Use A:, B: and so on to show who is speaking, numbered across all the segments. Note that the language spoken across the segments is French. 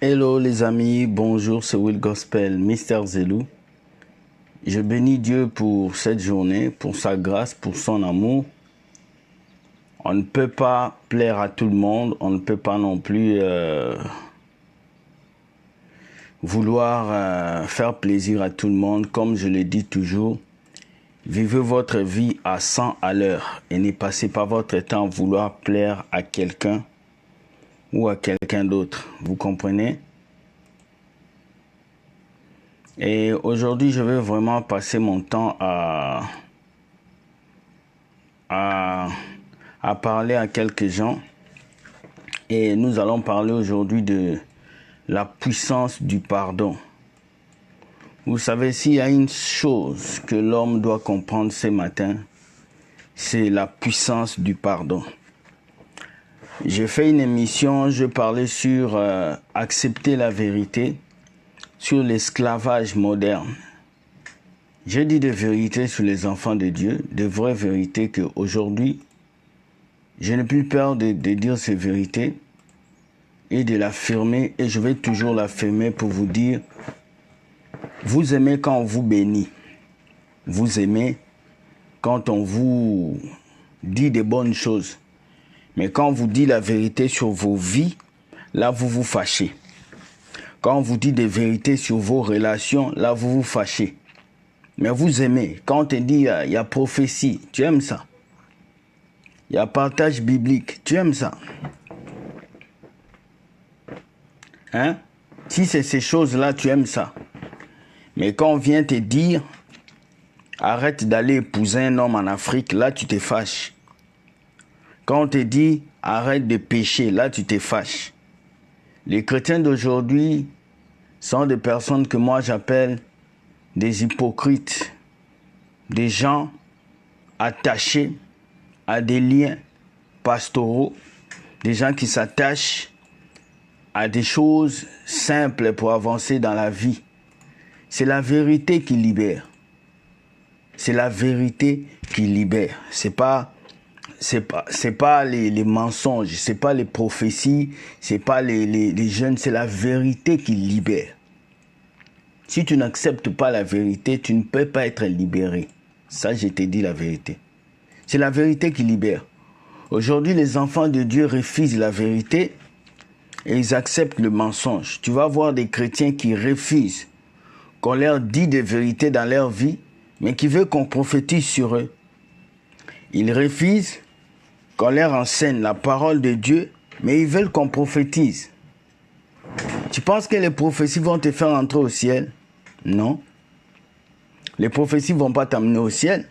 A: Hello les amis, bonjour, c'est Will Gospel, Mr. Zelou. Je bénis Dieu pour cette journée, pour sa grâce, pour son amour. On ne peut pas plaire à tout le monde, on ne peut pas non plus vouloir faire plaisir à tout le monde. Comme je le dis toujours, vivez votre vie à 100 à l'heure et ne passez pas votre temps à vouloir plaire à quelqu'un ou à quelqu'un d'autre. Vous comprenez? Et aujourd'hui, je vais vraiment passer mon temps à parler à quelques gens. Et nous allons parler aujourd'hui de la puissance du pardon. Vous savez, s'il y a une chose que l'homme doit comprendre ce matin, c'est la puissance du pardon. J'ai fait une émission, je parlais sur accepter la vérité, sur l'esclavage moderne. J'ai dit des vérités sur les enfants de Dieu, de vraies vérités qu'aujourd'hui, je n'ai plus peur de dire ces vérités et de l'affirmer, et je vais toujours l'affirmer pour vous dire, vous aimez quand on vous bénit, vous aimez quand on vous dit des bonnes choses, mais quand on vous dit la vérité sur vos vies, là vous vous fâchez. Quand on vous dit des vérités sur vos relations, là vous vous fâchez. Mais vous aimez. Quand on te dit il y a prophétie, tu aimes ça. Il y a partage biblique, tu aimes ça. Hein? Si c'est ces choses-là, tu aimes ça. Mais quand on vient te dire, arrête d'aller épouser un homme en Afrique, là tu te fâches. Quand on te dit, arrête de pécher, là tu te fâches. Les chrétiens d'aujourd'hui sont des personnes que moi j'appelle des hypocrites, des gens attachés à des liens pastoraux, des gens qui s'attachent à des choses simples pour avancer dans la vie. C'est la vérité qui libère. C'est la vérité qui libère. C'est pas les mensonges, c'est pas les prophéties, c'est pas les jeunes, c'est la vérité qui libère. Si tu n'acceptes pas la vérité, tu ne peux pas être libéré. Ça, je t'ai dit la vérité. C'est la vérité qui libère. Aujourd'hui, les enfants de Dieu refusent la vérité et ils acceptent le mensonge. Tu vas voir des chrétiens qui refusent qu'on leur dit des vérités dans leur vie, mais qui veulent qu'on prophétise sur eux. Ils refusent qu'on leur enseigne la parole de Dieu, mais ils veulent qu'on prophétise. Tu penses que les prophéties vont te faire entrer au ciel? Non. Les prophéties ne vont pas t'amener au ciel.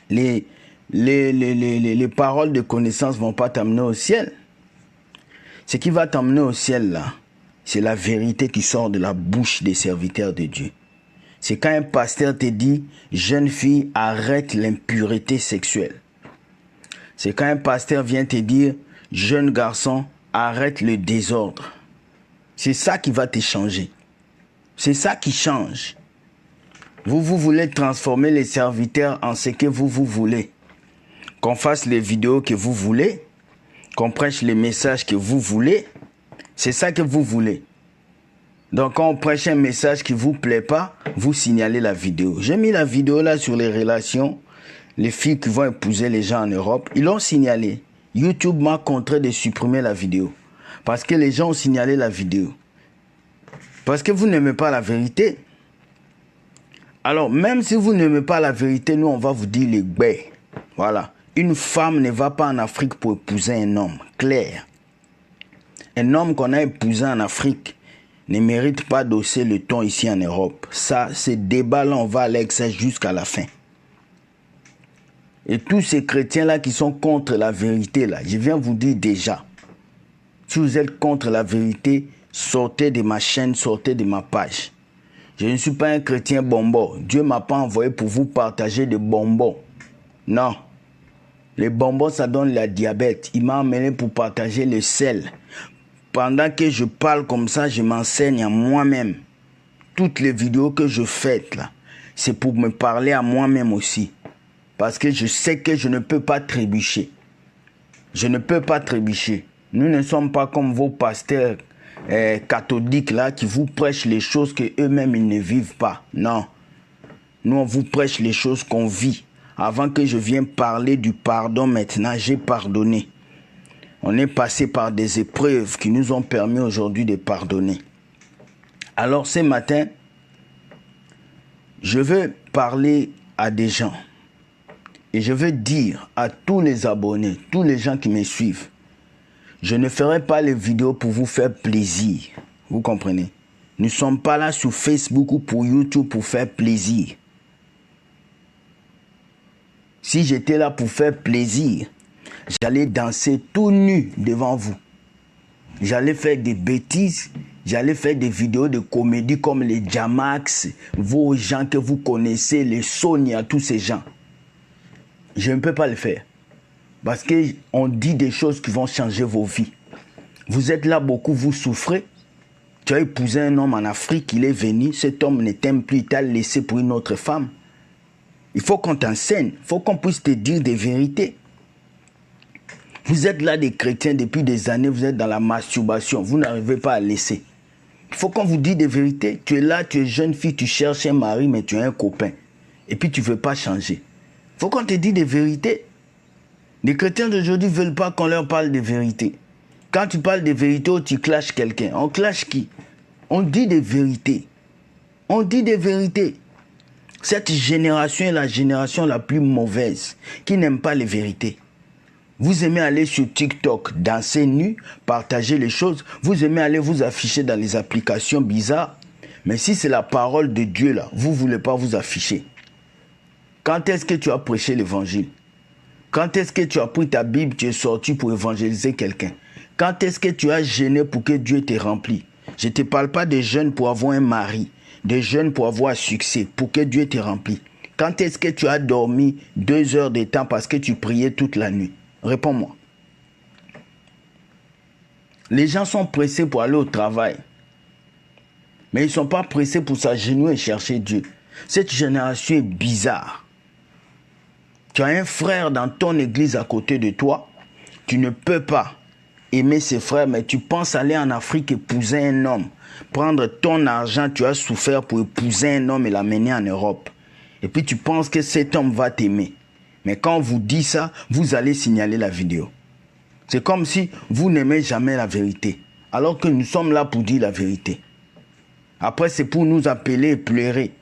A: Les paroles de connaissance ne vont pas t'amener au ciel. Ce qui va t'amener au ciel, là, c'est la vérité qui sort de la bouche des serviteurs de Dieu. C'est quand un pasteur te dit, jeune fille, arrête l'impureté sexuelle. C'est quand un pasteur vient te dire, jeune garçon, arrête le désordre. C'est ça qui va te changer. C'est ça qui change. Vous voulez transformer les serviteurs en ce que vous voulez. Qu'on fasse les vidéos que vous voulez, qu'on prêche les messages que vous voulez. C'est ça que vous voulez. Donc quand on prêche un message qui ne vous plaît pas, vous signalez la vidéo. J'ai mis la vidéo là sur les relations. Les filles qui vont épouser les gens en Europe, ils l'ont signalé. YouTube m'a contraint de supprimer la vidéo. Parce que les gens ont signalé la vidéo. Parce que vous n'aimez pas la vérité. Alors, même si vous n'aimez pas la vérité, nous, on va vous dire les baies. Voilà. Une femme ne va pas en Afrique pour épouser un homme. Clair. Un homme qu'on a épousé en Afrique ne mérite pas d'hausser le ton ici en Europe. Ça, ces débats-là, on va aller avec ça jusqu'à la fin. Et tous ces chrétiens-là qui sont contre la vérité, là, je viens vous dire déjà, si vous êtes contre la vérité, sortez de ma chaîne, sortez de ma page. Je ne suis pas un chrétien bonbon. Dieu ne m'a pas envoyé pour vous partager des bonbons. Non. Les bonbons, ça donne la diabète. Il m'a amené pour partager le sel. Pendant que je parle comme ça, je m'enseigne à moi-même. Toutes les vidéos que je fais là, c'est pour me parler à moi-même aussi. Parce que je sais que je ne peux pas trébucher. Je ne peux pas trébucher. Nous ne sommes pas comme vos pasteurs catholiques là qui vous prêchent les choses que eux-mêmes ils ne vivent pas. Non. Nous, on vous prêche les choses qu'on vit. Avant que je vienne parler du pardon maintenant, j'ai pardonné. On est passé par des épreuves qui nous ont permis aujourd'hui de pardonner. Alors ce matin, je veux parler à des gens. Et je veux dire à tous les abonnés, tous les gens qui me suivent, je ne ferai pas les vidéos pour vous faire plaisir. Vous comprenez? Nous ne sommes pas là sur Facebook ou pour YouTube pour faire plaisir. Si j'étais là pour faire plaisir, j'allais danser tout nu devant vous. J'allais faire des bêtises, j'allais faire des vidéos de comédie comme les Jamax, vos gens que vous connaissez, les Sonia, tous ces gens. Je ne peux pas le faire. Parce qu'on dit des choses qui vont changer vos vies. Vous êtes là, beaucoup, vous souffrez. Tu as épousé un homme en Afrique, il est venu, cet homme ne t'aime plus, il t'a laissé pour une autre femme. Il faut qu'on t'enseigne, il faut qu'on puisse te dire des vérités. Vous êtes là des chrétiens depuis des années, vous êtes dans la masturbation, vous n'arrivez pas à laisser. Il faut qu'on vous dise des vérités. Tu es là, tu es jeune fille, tu cherches un mari, mais tu as un copain. Et puis tu ne veux pas changer. Il faut qu'on te dise des vérités. Les chrétiens d'aujourd'hui ne veulent pas qu'on leur parle des vérités. Quand tu parles des vérités, tu clashes quelqu'un. On clash qui? On dit des vérités. On dit des vérités. Cette génération est la génération la plus mauvaise, qui n'aime pas les vérités. Vous aimez aller sur TikTok, danser nu, partager les choses. Vous aimez aller vous afficher dans les applications bizarres. Mais si c'est la parole de Dieu là, vous ne voulez pas vous afficher. Quand est-ce que tu as prêché l'évangile? Quand est-ce que tu as pris ta Bible, tu es sorti pour évangéliser quelqu'un? Quand est-ce que tu as gêné pour que Dieu t'ait rempli? Je ne te parle pas des jeunes pour avoir un mari, des jeunes pour avoir succès, pour que Dieu t'ait rempli. Quand est-ce que tu as dormi 2 heures de temps parce que tu priais toute la nuit? Réponds-moi. Les gens sont pressés pour aller au travail. Mais ils ne sont pas pressés pour s'agenouiller et chercher Dieu. Cette génération est bizarre. Tu as un frère dans ton église à côté de toi. Tu ne peux pas aimer ses frères, mais tu penses aller en Afrique épouser un homme. Prendre ton argent, tu as souffert pour épouser un homme et l'amener en Europe. Et puis tu penses que cet homme va t'aimer. Mais quand on vous dit ça, vous allez signaler la vidéo. C'est comme si vous n'aimez jamais la vérité. Alors que nous sommes là pour dire la vérité. Après, c'est pour nous appeler et pleurer.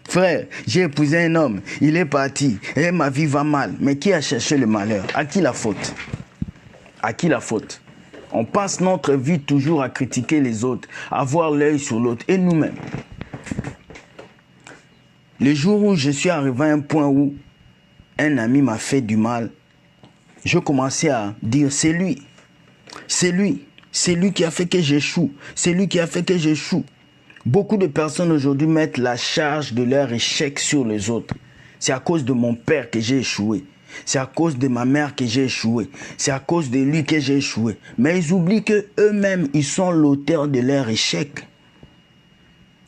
A: Frère, j'ai épousé un homme, il est parti, et ma vie va mal. Mais qui a cherché le malheur? À qui la faute? À qui la faute? On passe notre vie toujours à critiquer les autres, à avoir l'œil sur l'autre, et nous-mêmes. Le jour où je suis arrivé à un point où un ami m'a fait du mal, je commençais à dire c'est lui qui a fait que j'échoue, c'est lui qui a fait que j'échoue. Beaucoup de personnes aujourd'hui mettent la charge de leur échec sur les autres. C'est à cause de mon père que j'ai échoué. C'est à cause de ma mère que j'ai échoué. C'est à cause de lui que j'ai échoué. Mais ils oublient qu'eux-mêmes, ils sont l'auteur de leur échec.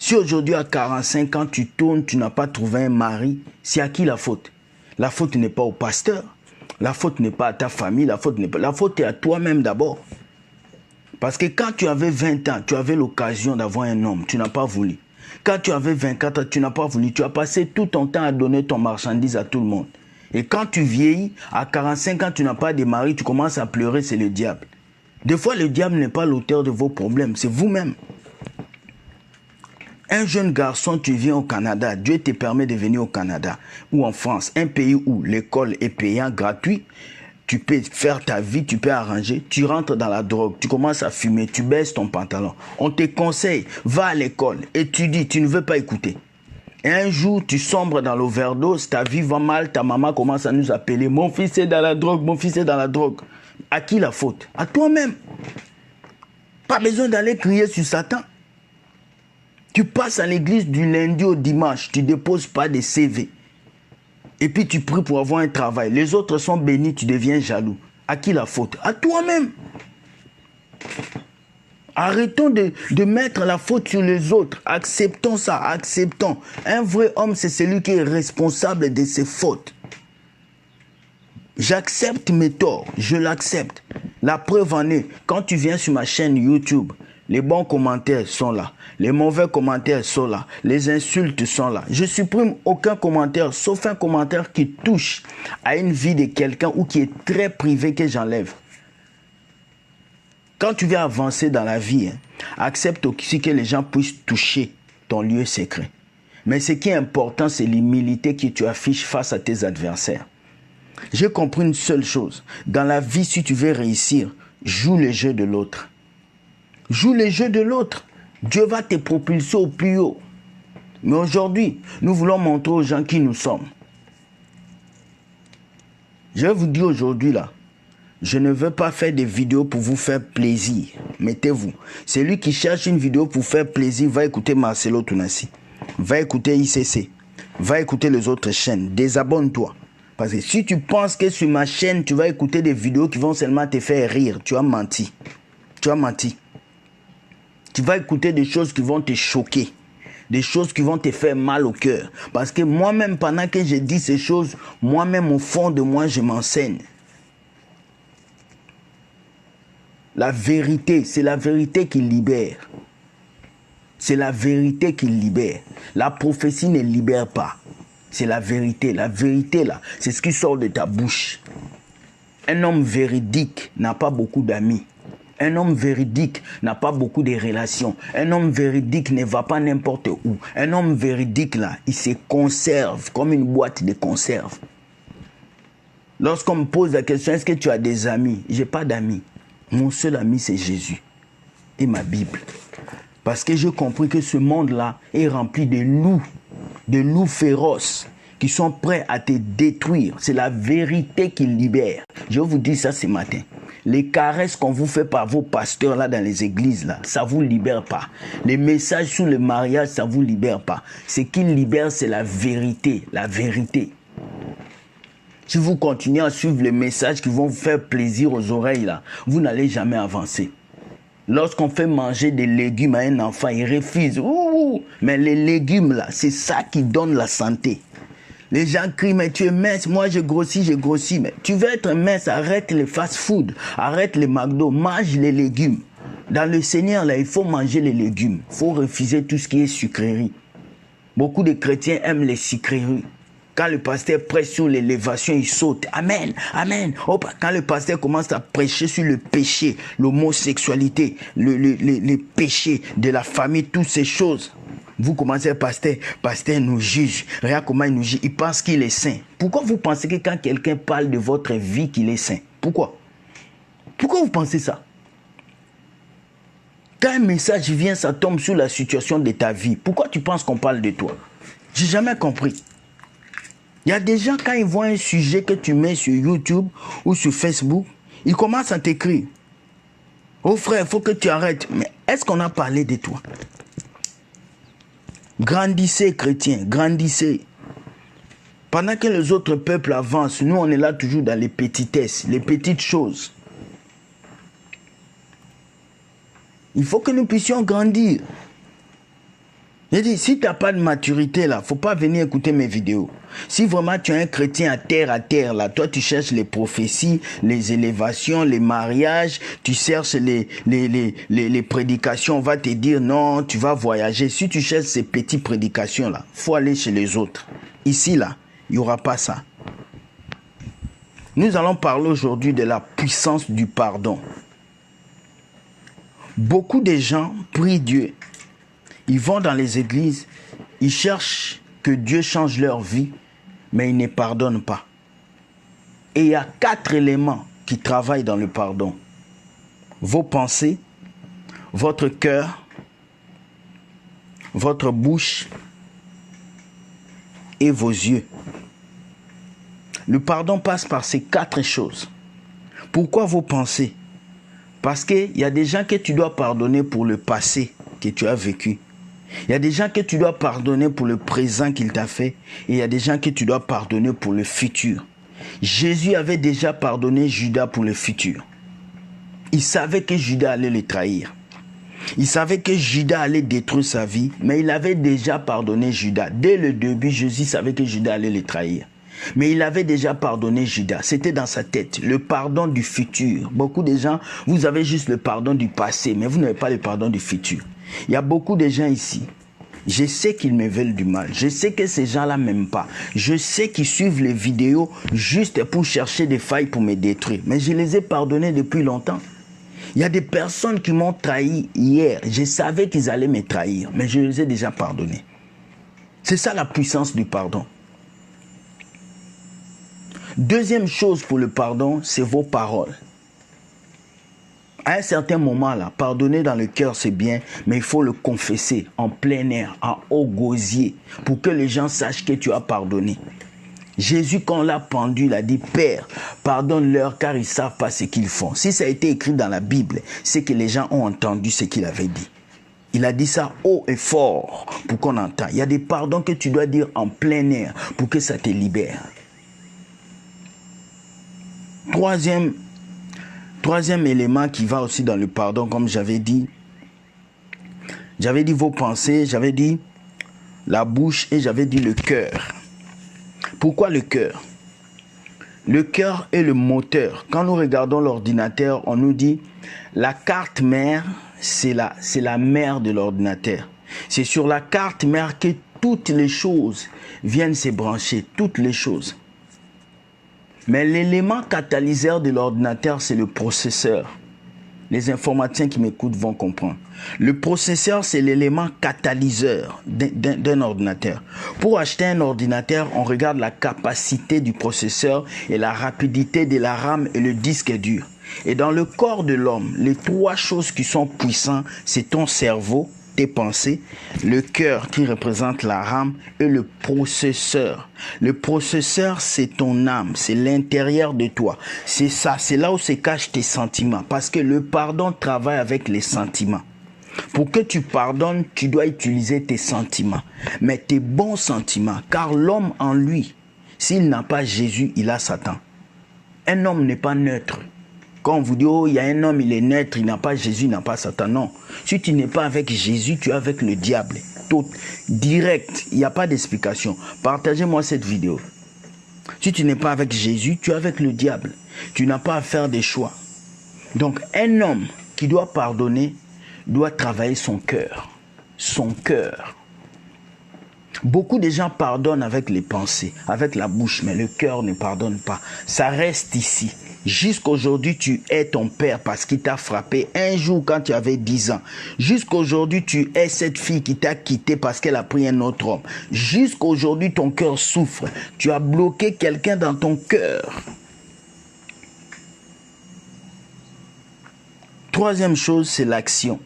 A: Si aujourd'hui à 45 ans, tu tournes, tu n'as pas trouvé un mari, c'est à qui la faute? La faute n'est pas au pasteur. La faute n'est pas à ta famille. La faute est à toi-même d'abord. Parce que quand tu avais 20 ans, tu avais l'occasion d'avoir un homme, tu n'as pas voulu. Quand tu avais 24 ans, tu n'as pas voulu. Tu as passé tout ton temps à donner ton marchandise à tout le monde. Et quand tu vieillis, à 45 ans, tu n'as pas de mari, tu commences à pleurer, c'est le diable. Des fois, le diable n'est pas l'auteur de vos problèmes, c'est vous-même. Un jeune garçon, tu viens au Canada, Dieu te permet de venir au Canada ou en France, un pays où l'école est payante, gratuit. Tu peux faire ta vie, tu peux arranger, tu rentres dans la drogue, tu commences à fumer, tu baisses ton pantalon. On te conseille, va à l'école, étudie, tu ne veux pas écouter. Et un jour, tu sombres dans l'overdose, ta vie va mal, ta maman commence à nous appeler, mon fils est dans la drogue, mon fils est dans la drogue. À qui la faute? À toi-même. Pas besoin d'aller crier sur Satan. Tu passes à l'église du lundi au dimanche, tu ne déposes pas de CV. Et puis tu pries pour avoir un travail. Les autres sont bénis, tu deviens jaloux. À qui la faute? À toi-même. Arrêtons de mettre la faute sur les autres. Acceptons ça, acceptons. Un vrai homme, c'est celui qui est responsable de ses fautes. J'accepte mes torts, je l'accepte. La preuve en est, quand tu viens sur ma chaîne YouTube, Les bons commentaires sont là. Les mauvais commentaires sont là. Les insultes sont là. Je supprime aucun commentaire, sauf un commentaire qui touche à une vie de quelqu'un ou qui est très privé que j'enlève. Quand tu veux avancer dans la vie, accepte aussi que les gens puissent toucher ton lieu secret. Mais ce qui est important, c'est l'humilité que tu affiches face à tes adversaires. J'ai compris une seule chose. Dans la vie, si tu veux réussir, joue le jeu de l'autre. Joue le jeu de l'autre. Dieu va te propulser au plus haut. Mais aujourd'hui, nous voulons montrer aux gens qui nous sommes. Je vais vous dire aujourd'hui là, je ne veux pas faire des vidéos pour vous faire plaisir. Mettez-vous. Celui qui cherche une vidéo pour faire plaisir va écouter Marcelo Tounassi. Va écouter ICC. Va écouter les autres chaînes. Désabonne-toi. Parce que si tu penses que sur ma chaîne, tu vas écouter des vidéos qui vont seulement te faire rire, tu as menti. Tu as menti. Tu vas écouter des choses qui vont te choquer. Des choses qui vont te faire mal au cœur. Parce que moi-même, pendant que je dis ces choses, moi-même, au fond de moi, je m'enseigne. La vérité, c'est la vérité qui libère. C'est la vérité qui libère. La prophétie ne libère pas. C'est la vérité. La vérité, là, c'est ce qui sort de ta bouche. Un homme véridique n'a pas beaucoup d'amis. Un homme véridique n'a pas beaucoup de relations. Un homme véridique ne va pas n'importe où. Un homme véridique, là, il se conserve comme une boîte de conserve. Lorsqu'on me pose la question, est-ce que tu as des amis? Je n'ai pas d'amis. Mon seul ami, c'est Jésus et ma Bible. Parce que j'ai compris que ce monde-là est rempli de loups féroces qui sont prêts à te détruire. C'est la vérité qui libère. Je vous dis ça ce matin. Les caresses qu'on vous fait par vos pasteurs là dans les églises, là, ça ne vous libère pas. Les messages sur le mariage, ça ne vous libère pas. Ce qui libère, c'est la vérité. La vérité. Si vous continuez à suivre les messages qui vont vous faire plaisir aux oreilles, là, vous n'allez jamais avancer. Lorsqu'on fait manger des légumes à un enfant, il refuse. Ouh, mais les légumes, là, c'est ça qui donne la santé. Les gens crient, mais tu es mince, moi je grossis. Mais tu veux être mince, arrête les fast-food, arrête les McDo, mange les légumes. Dans le Seigneur, là, il faut manger les légumes. Il faut refuser tout ce qui est sucrerie. Beaucoup de chrétiens aiment les sucreries. Quand le pasteur prêche sur l'élévation, il saute. Amen, amen. Oh, quand le pasteur commence à prêcher sur le péché, l'homosexualité, les péchés de la famille, toutes ces choses, vous commencez, pasteur nous juge. Regarde comment il nous juge. Il pense qu'il est saint. Pourquoi vous pensez que quand quelqu'un parle de votre vie, qu'il est saint? Pourquoi? Pourquoi vous pensez ça? Quand un message vient, ça tombe sur la situation de ta vie. Pourquoi tu penses qu'on parle de toi? J'ai jamais compris. Il y a des gens, quand ils voient un sujet que tu mets sur YouTube ou sur Facebook, ils commencent à t'écrire. Oh frère, il faut que tu arrêtes. Mais est-ce qu'on a parlé de toi? Grandissez, chrétiens, grandissez. Pendant que les autres peuples avancent, nous, on est là toujours dans les petitesses, les petites choses. Il faut que nous puissions grandir. J'ai dit, si tu n'as pas de maturité, là, il ne faut pas venir écouter mes vidéos. Si vraiment tu es un chrétien à terre, là, toi, tu cherches les prophéties, les élévations, les mariages, tu cherches les prédications, on va te dire, non, tu vas voyager. Si tu cherches ces petites prédications-là, il faut aller chez les autres. Ici, là, il n'y aura pas ça. Nous allons parler aujourd'hui de la puissance du pardon. Beaucoup de gens prient Dieu. Ils vont dans les églises, ils cherchent que Dieu change leur vie, mais ils ne pardonnent pas. Et il y a 4 éléments qui travaillent dans le pardon. Vos pensées, votre cœur, votre bouche et vos yeux. Le pardon passe par ces 4 choses. Pourquoi vos pensées? Parce qu'il y a des gens que tu dois pardonner pour le passé que tu as vécu. Il y a des gens que tu dois pardonner pour le présent qu'il t'a fait. Et il y a des gens que tu dois pardonner pour le futur. Jésus avait déjà pardonné Judas pour le futur. Il savait que Judas allait le trahir. Il savait que Judas allait détruire sa vie. Mais il avait déjà pardonné Judas. Dès le début, Jésus savait que Judas allait le trahir. Mais il avait déjà pardonné Judas. C'était dans sa tête. Le pardon du futur. Beaucoup de gens, vous avez juste le pardon du passé, mais vous n'avez pas le pardon du futur. Il y a beaucoup de gens ici. Je sais qu'ils me veulent du mal. Je sais que ces gens-là ne m'aiment pas. Je sais qu'ils suivent les vidéos juste pour chercher des failles pour me détruire. Mais je les ai pardonnés depuis longtemps. Il y a des personnes qui m'ont trahi hier. Je savais qu'ils allaient me trahir, mais je les ai déjà pardonnés. C'est ça la puissance du pardon. Deuxième chose pour le pardon, c'est vos paroles. À un certain moment, là, pardonner dans le cœur, c'est bien, mais il faut le confesser en plein air, à haut gosier, pour que les gens sachent que tu as pardonné. Jésus, quand on l'a pendu, il a dit, Père, pardonne-leur car ils ne savent pas ce qu'ils font. Si ça a été écrit dans la Bible, c'est que les gens ont entendu ce qu'il avait dit. Il a dit ça haut et fort pour qu'on entende. Il y a des pardons que tu dois dire en plein air pour que ça te libère. Troisième élément qui va aussi dans le pardon, comme j'avais dit vos pensées, j'avais dit la bouche et j'avais dit le cœur. Pourquoi le cœur? Le cœur est le moteur. Quand nous regardons l'ordinateur, on nous dit la carte mère, c'est la mère de l'ordinateur. C'est sur la carte mère que toutes les choses viennent se brancher, toutes les choses. Mais l'élément catalyseur de l'ordinateur, c'est le processeur. Les informaticiens qui m'écoutent vont comprendre. Le processeur, c'est l'élément catalyseur d'un ordinateur. Pour acheter un ordinateur, on regarde la capacité du processeur et la rapidité de la RAM et le disque dur. Et dans le corps de l'homme, les trois choses qui sont puissantes, c'est ton cerveau, tes pensées, le cœur qui représente la RAM et le processeur. Le processeur, c'est ton âme, c'est l'intérieur de toi. C'est ça, c'est là où se cachent tes sentiments. Parce que le pardon travaille avec les sentiments. Pour que tu pardonnes, tu dois utiliser tes sentiments. Mais tes bons sentiments, car l'homme en lui, s'il n'a pas Jésus, il a Satan. Un homme n'est pas neutre. Quand on vous dit, oh, il y a un homme, il est neutre, il n'a pas Jésus, il n'a pas Satan. Non. Si tu n'es pas avec Jésus, tu es avec le diable. Tout, direct, il n'y a pas d'explication. Partagez-moi cette vidéo. Si tu n'es pas avec Jésus, tu es avec le diable. Tu n'as pas à faire des choix. Donc, un homme qui doit pardonner, doit travailler son cœur. Son cœur. Beaucoup de gens pardonnent avec les pensées, avec la bouche, mais le cœur ne pardonne pas. Ça reste ici. Jusqu'aujourd'hui, tu hais ton père parce qu'il t'a frappé un jour quand tu avais 10 ans. Jusqu'aujourd'hui, tu hais cette fille qui t'a quitté parce qu'elle a pris un autre homme. Jusqu'aujourd'hui, ton cœur souffre. Tu as bloqué quelqu'un dans ton cœur. Troisième chose, c'est l'action.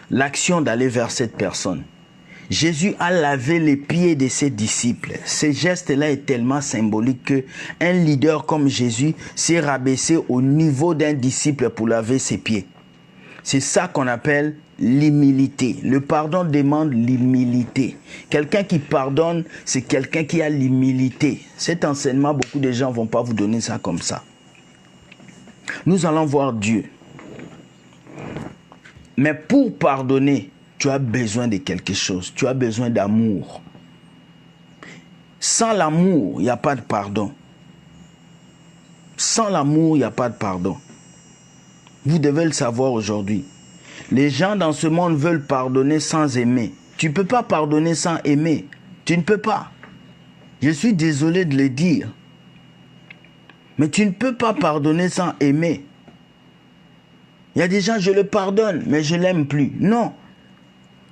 A: L'action d'aller vers cette personne. Jésus a lavé les pieds de ses disciples. Ce geste-là est tellement symbolique que un leader comme Jésus s'est rabaissé au niveau d'un disciple pour laver ses pieds. C'est ça qu'on appelle l'humilité. Le pardon demande l'humilité. Quelqu'un qui pardonne, c'est quelqu'un qui a l'humilité. Cet enseignement, beaucoup de gens ne vont pas vous donner ça comme ça. Nous allons voir Dieu. Mais pour pardonner, tu as besoin de quelque chose. Tu as besoin d'amour. Sans l'amour, il n'y a pas de pardon. Sans l'amour, il n'y a pas de pardon. Vous devez le savoir aujourd'hui. Les gens dans ce monde veulent pardonner sans aimer. Tu ne peux pas pardonner sans aimer. Tu ne peux pas. Je suis désolé de le dire. Mais tu ne peux pas pardonner sans aimer. Il y a des gens, je le pardonne, mais je ne l'aime plus. Non.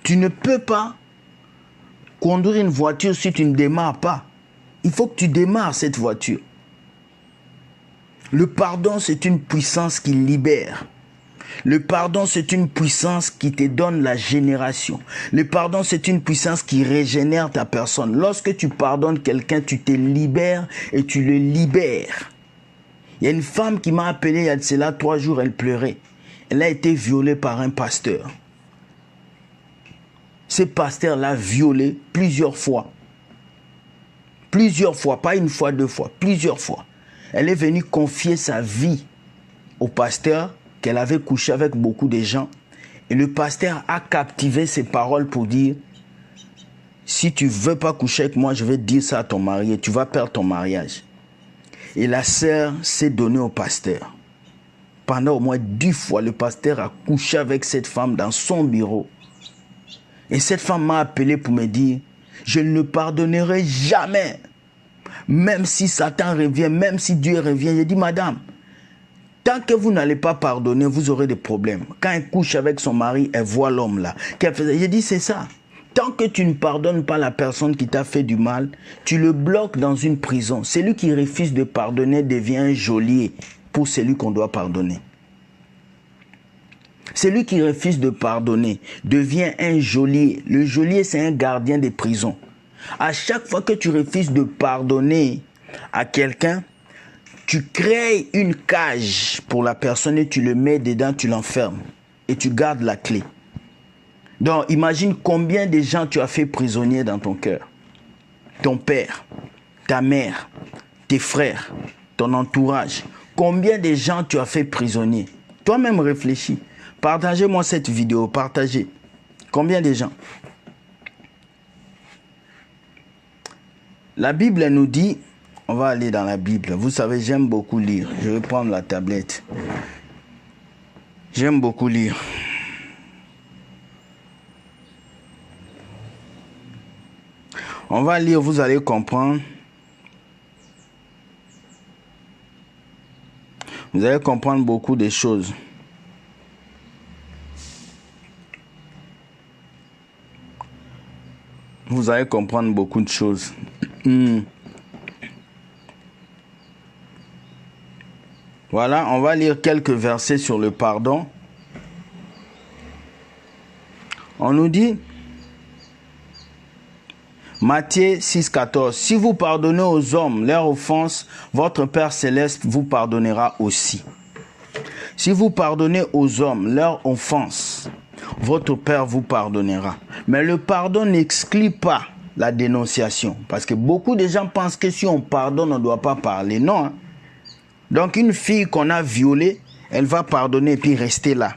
A: Tu ne peux pas conduire une voiture si tu ne démarres pas. Il faut que tu démarres cette voiture. Le pardon, c'est une puissance qui libère. Le pardon, c'est une puissance qui te donne la génération. Le pardon, c'est une puissance qui régénère ta personne. Lorsque tu pardonnes quelqu'un, tu te libères et tu le libères. Il y a une femme qui m'a appelé il y a de cela 3 jours, elle pleurait. Elle a été violée par un pasteur. Ce pasteur l'a violée plusieurs fois. Plusieurs fois, pas une fois, 2 fois, plusieurs fois. Elle est venue confier sa vie au pasteur, qu'elle avait couché avec beaucoup de gens. Et le pasteur a captivé ses paroles pour dire, si tu veux pas coucher avec moi, je vais dire ça à ton mari et tu vas perdre ton mariage. Et la sœur s'est donnée au pasteur. Pendant au moins 10 fois, le pasteur a couché avec cette femme dans son bureau. Et cette femme m'a appelé pour me dire, je ne le pardonnerai jamais. Même si Satan revient, même si Dieu revient. J'ai dit, madame, tant que vous n'allez pas pardonner, vous aurez des problèmes. Quand elle couche avec son mari, elle voit l'homme là. J'ai dit, c'est ça. Tant que tu ne pardonnes pas la personne qui t'a fait du mal, tu le bloques dans une prison. Celui qui refuse de pardonner devient un geôlier pour celui qu'on doit pardonner. Celui qui refuse de pardonner devient un geôlier. Le geôlier, c'est un gardien des prisons. À chaque fois que tu refuses de pardonner à quelqu'un, tu crées une cage pour la personne et tu le mets dedans, tu l'enfermes et tu gardes la clé. Donc, imagine combien de gens tu as fait prisonnier dans ton cœur. Ton père, ta mère, tes frères, ton entourage. Combien de gens tu as fait prisonnier? Toi-même réfléchis. Partagez-moi cette vidéo, partagez. Combien de gens? La Bible nous dit, on va aller dans la Bible. Vous savez, j'aime beaucoup lire. Je vais prendre la tablette. J'aime beaucoup lire. On va lire, vous allez comprendre. Vous allez comprendre beaucoup de choses. Vous allez comprendre beaucoup de choses. Voilà, on va lire quelques versets sur le pardon. On nous dit, Matthieu 6, 14, si vous pardonnez aux hommes leurs offenses, votre Père Céleste vous pardonnera aussi. Si vous pardonnez aux hommes leurs offenses, votre Père vous pardonnera. Mais le pardon n'exclut pas la dénonciation. Parce que beaucoup de gens pensent que si on pardonne, on ne doit pas parler. Non. Hein? Donc une fille qu'on a violée, elle va pardonner et puis rester là.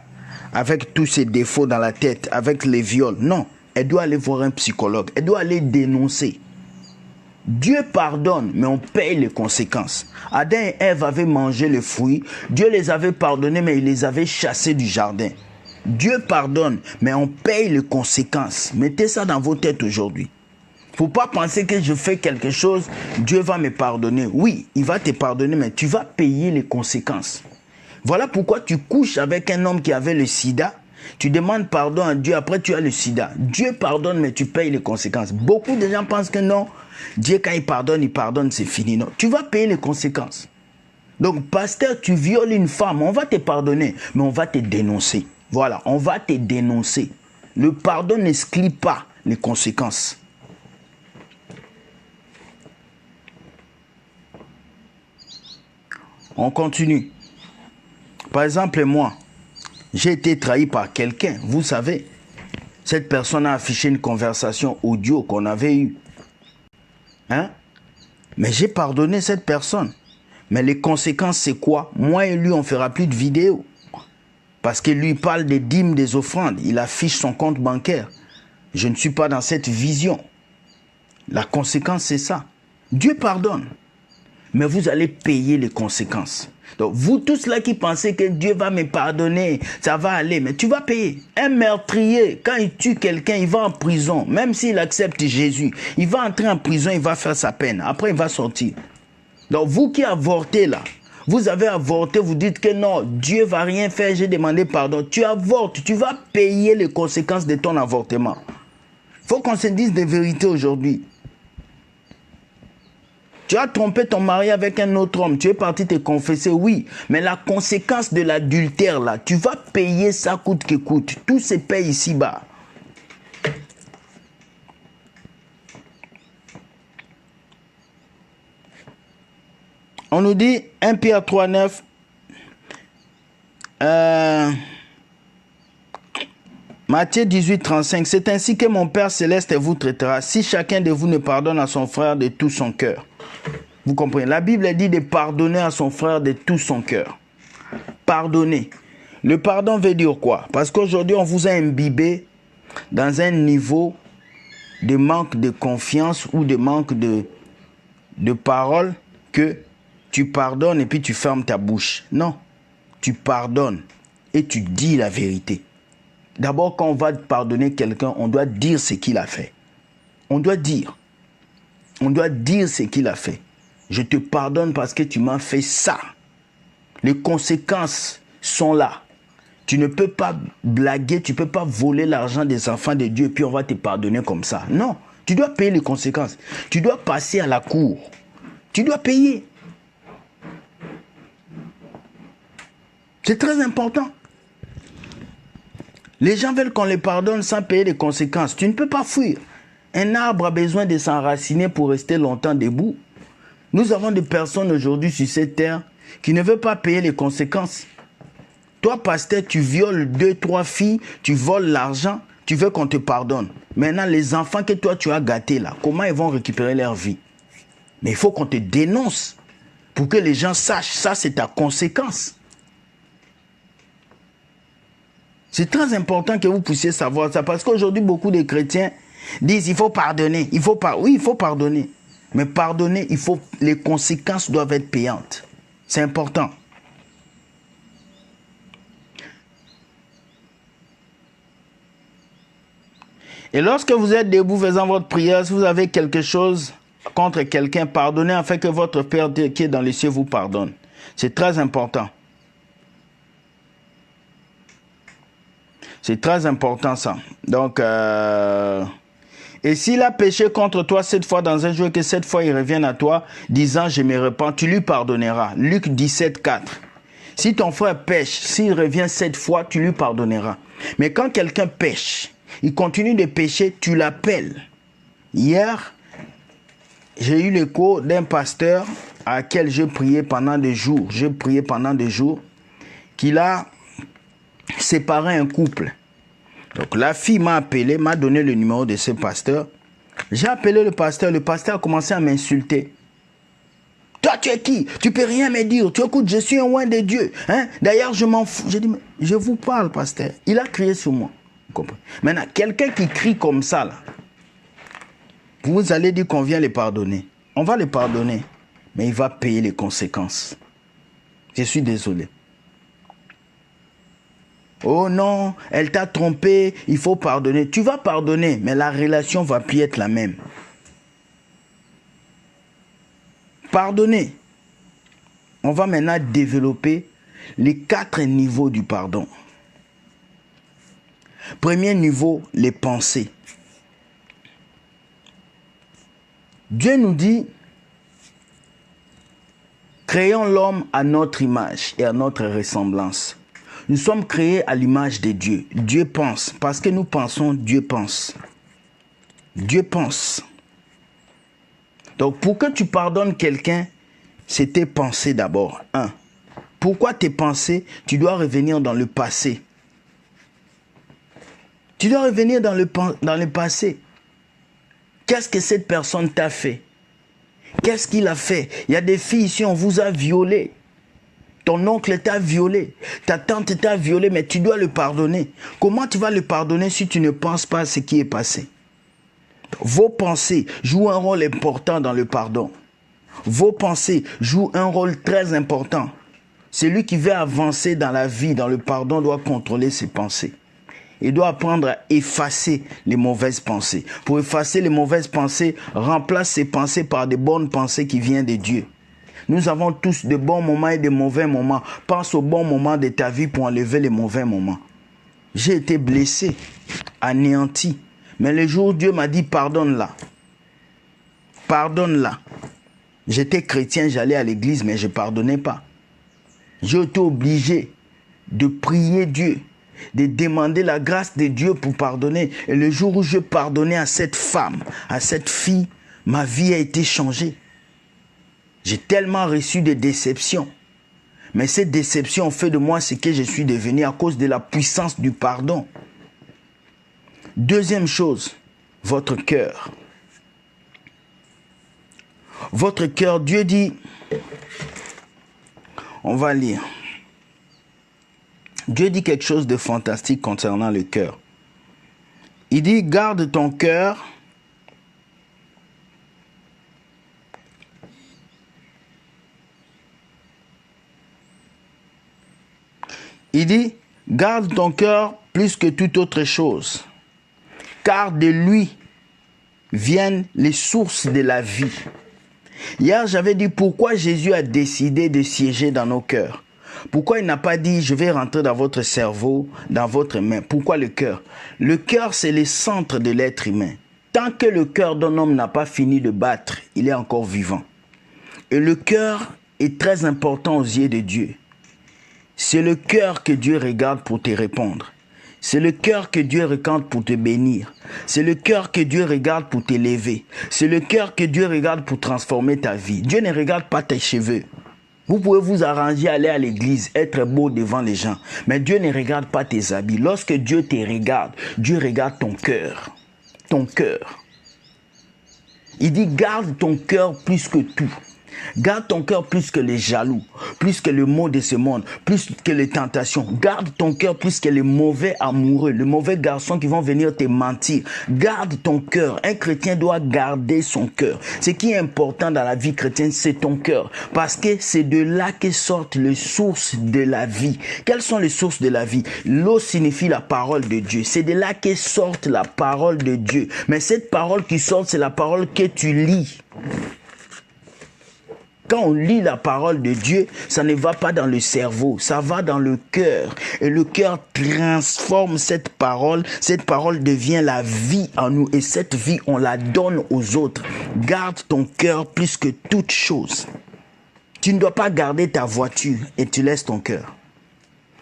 A: Avec tous ses défauts dans la tête, avec les viols. Non. Elle doit aller voir un psychologue. Elle doit aller dénoncer. Dieu pardonne, mais on paye les conséquences. Adam et Ève avaient mangé le fruit. Dieu les avait pardonnés, mais il les avait chassés du jardin. Dieu pardonne, mais on paye les conséquences. Mettez ça dans vos têtes aujourd'hui. Il ne faut pas penser que je fais quelque chose, Dieu va me pardonner. Oui, il va te pardonner, mais tu vas payer les conséquences. Voilà pourquoi tu couches avec un homme qui avait le sida. Tu demandes pardon à Dieu, après tu as le sida. Dieu pardonne, mais tu payes les conséquences. Beaucoup de gens pensent que non, Dieu quand il pardonne, c'est fini. Non, tu vas payer les conséquences. Donc, pasteur, tu violes une femme, on va te pardonner, mais on va te dénoncer. Voilà, on va te dénoncer. Le pardon n'exclut pas les conséquences. On continue. Par exemple, moi, j'ai été trahi par quelqu'un. Vous savez, cette personne a affiché une conversation audio qu'on avait eue. Hein? Mais j'ai pardonné cette personne. Mais les conséquences, c'est quoi? Moi et lui, on ne fera plus de vidéos. Parce que lui parle des dîmes, des offrandes. Il affiche son compte bancaire. Je ne suis pas dans cette vision. La conséquence, c'est ça. Dieu pardonne. Mais vous allez payer les conséquences. Donc, vous tous là qui pensez que Dieu va me pardonner, ça va aller, mais tu vas payer. Un meurtrier, quand il tue quelqu'un, il va en prison. Même s'il accepte Jésus, il va entrer en prison, il va faire sa peine. Après, il va sortir. Donc, vous qui avortez là, vous avez avorté, vous dites que non, Dieu va rien faire, j'ai demandé pardon. Tu avortes, tu vas payer les conséquences de ton avortement. Il faut qu'on se dise des vérités aujourd'hui. Tu as trompé ton mari avec un autre homme, tu es parti te confesser, oui. Mais la conséquence de l'adultère, là, tu vas payer ça coûte que coûte. Tout se paye ici-bas. On nous dit, 1 Pierre 3, 9, Matthieu 18, 35, c'est ainsi que mon Père Céleste vous traitera, si chacun de vous ne pardonne à son frère de tout son cœur. Vous comprenez? La Bible dit de pardonner à son frère de tout son cœur. Pardonner. Le pardon veut dire quoi? Parce qu'aujourd'hui, on vous a imbibé dans un niveau de manque de confiance ou de manque de parole que tu pardonnes et puis tu fermes ta bouche. Non, tu pardonnes et tu dis la vérité. D'abord, quand on va pardonner quelqu'un, on doit dire ce qu'il a fait. On doit dire. On doit dire ce qu'il a fait. Je te pardonne parce que tu m'as fait ça. Les conséquences sont là. Tu ne peux pas blaguer, tu ne peux pas voler l'argent des enfants de Dieu et puis on va te pardonner comme ça. Non, tu dois payer les conséquences. Tu dois passer à la cour. Tu dois payer. C'est très important. Les gens veulent qu'on les pardonne sans payer les conséquences. Tu ne peux pas fuir. Un arbre a besoin de s'enraciner pour rester longtemps debout. Nous avons des personnes aujourd'hui sur cette terre qui ne veulent pas payer les conséquences. Toi, pasteur, tu violes 2, 3 filles, tu voles l'argent, tu veux qu'on te pardonne. Maintenant, les enfants que toi, tu as gâtés là, comment ils vont récupérer leur vie? Mais il faut qu'on te dénonce pour que les gens sachent, ça c'est ta conséquence. C'est très important que vous puissiez savoir ça parce qu'aujourd'hui, beaucoup de chrétiens disent il faut pardonner. Oui, il faut pardonner. Mais pardonner, les conséquences doivent être payantes. C'est important. Et lorsque vous êtes debout faisant votre prière, si vous avez quelque chose contre quelqu'un, pardonnez afin que votre Père qui est dans les cieux vous pardonne. C'est très important. C'est très important ça. Donc, et s'il a péché contre toi 7 fois dans un jour et que 7 fois il revienne à toi, disant je me repens, tu lui pardonneras. Luc 17, 4. Si ton frère pêche, s'il revient 7 fois, tu lui pardonneras. Mais quand quelqu'un pêche, il continue de pécher, tu l'appelles. Hier, j'ai eu l'écho d'un pasteur à qui j'ai prié pendant des jours. Qu'il a séparé un couple. Donc la fille m'a appelé, m'a donné le numéro de ce pasteur. J'ai appelé le pasteur a commencé à m'insulter. Toi, tu es qui? Tu peux rien me dire. Tu écoutes, je suis un oint de Dieu. Hein? D'ailleurs, je m'en fous. J'ai dit, mais je vous parle, pasteur. Il a crié sur moi. Maintenant, quelqu'un qui crie comme ça, là, vous allez dire qu'on vient les pardonner. On va les pardonner, mais il va payer les conséquences. Je suis désolé. Oh non, elle t'a trompé, il faut pardonner. Tu vas pardonner, mais la relation va plus être la même. Pardonner. On va maintenant développer les 4 niveaux du pardon. Premier niveau, les pensées. Dieu nous dit, créons l'homme à notre image et à notre ressemblance. Nous sommes créés à l'image de Dieu. Dieu pense. Parce que nous pensons, Dieu pense. Dieu pense. Donc, pour que tu pardonnes quelqu'un, c'est tes pensées d'abord. 1. Pourquoi tes pensées? Tu dois revenir dans le passé. Tu dois revenir dans le passé. Qu'est-ce que cette personne t'a fait? Qu'est-ce qu'il a fait? Il y a des filles ici, on vous a violé. Ton oncle t'a violé. Ta tante t'a violé, mais tu dois le pardonner. Comment tu vas le pardonner si tu ne penses pas à ce qui est passé? Vos pensées jouent un rôle important dans le pardon. Vos pensées jouent un rôle très important. Celui qui veut avancer dans la vie, dans le pardon, doit contrôler ses pensées. Il doit apprendre à effacer les mauvaises pensées. Pour effacer les mauvaises pensées, remplace ces pensées par de bonnes pensées qui viennent de Dieu. Nous avons tous de bons moments et de mauvais moments. Pense aux bons moments de ta vie pour enlever les mauvais moments. J'ai été blessé, anéanti. Mais le jour où Dieu m'a dit pardonne-la. Pardonne-la. J'étais chrétien, j'allais à l'église, mais je ne pardonnais pas. J'ai été obligé de prier Dieu, de demander la grâce de Dieu pour pardonner. Et le jour où je pardonnais à cette femme, à cette fille, ma vie a été changée. J'ai tellement reçu de déceptions. Mais ces déceptions ont fait de moi ce que je suis devenu à cause de la puissance du pardon. Deuxième chose, votre cœur. Votre cœur, Dieu dit, on va lire. Dieu dit quelque chose de fantastique concernant le cœur. Il dit, garde ton cœur Il dit, garde ton cœur plus que toute autre chose, car de lui viennent les sources de la vie. Hier, j'avais dit pourquoi Jésus a décidé de siéger dans nos cœurs. Pourquoi il n'a pas dit, je vais rentrer dans votre cerveau, dans votre main. Pourquoi le cœur? Le cœur, c'est le centre de l'être humain. Tant que le cœur d'un homme n'a pas fini de battre, il est encore vivant. Et le cœur est très important aux yeux de Dieu. C'est le cœur que Dieu regarde pour te répondre. C'est le cœur que Dieu regarde pour te bénir. C'est le cœur que Dieu regarde pour t'élever. C'est le cœur que Dieu regarde pour transformer ta vie. Dieu ne regarde pas tes cheveux. Vous pouvez vous arranger, aller à l'église, être beau devant les gens. Mais Dieu ne regarde pas tes habits. Lorsque Dieu te regarde, Dieu regarde ton cœur. Ton cœur. Il dit, garde ton cœur plus que tout. Garde ton cœur plus que les jaloux, plus que le mot de ce monde, plus que les tentations. Garde ton cœur plus que les mauvais amoureux, les mauvais garçons qui vont venir te mentir. Garde ton cœur. Un chrétien doit garder son cœur. Ce qui est important dans la vie chrétienne, c'est ton cœur. Parce que c'est de là que sortent les sources de la vie. Quelles sont les sources de la vie? L'eau signifie la parole de Dieu. C'est de là que sortent la parole de Dieu. Mais cette parole qui sort, c'est la parole que tu lis. Quand on lit la parole de Dieu, ça ne va pas dans le cerveau, ça va dans le cœur. Et le cœur transforme cette parole devient la vie en nous. Et cette vie, on la donne aux autres. Garde ton cœur plus que toute chose. Tu ne dois pas garder ta voiture et tu laisses ton cœur.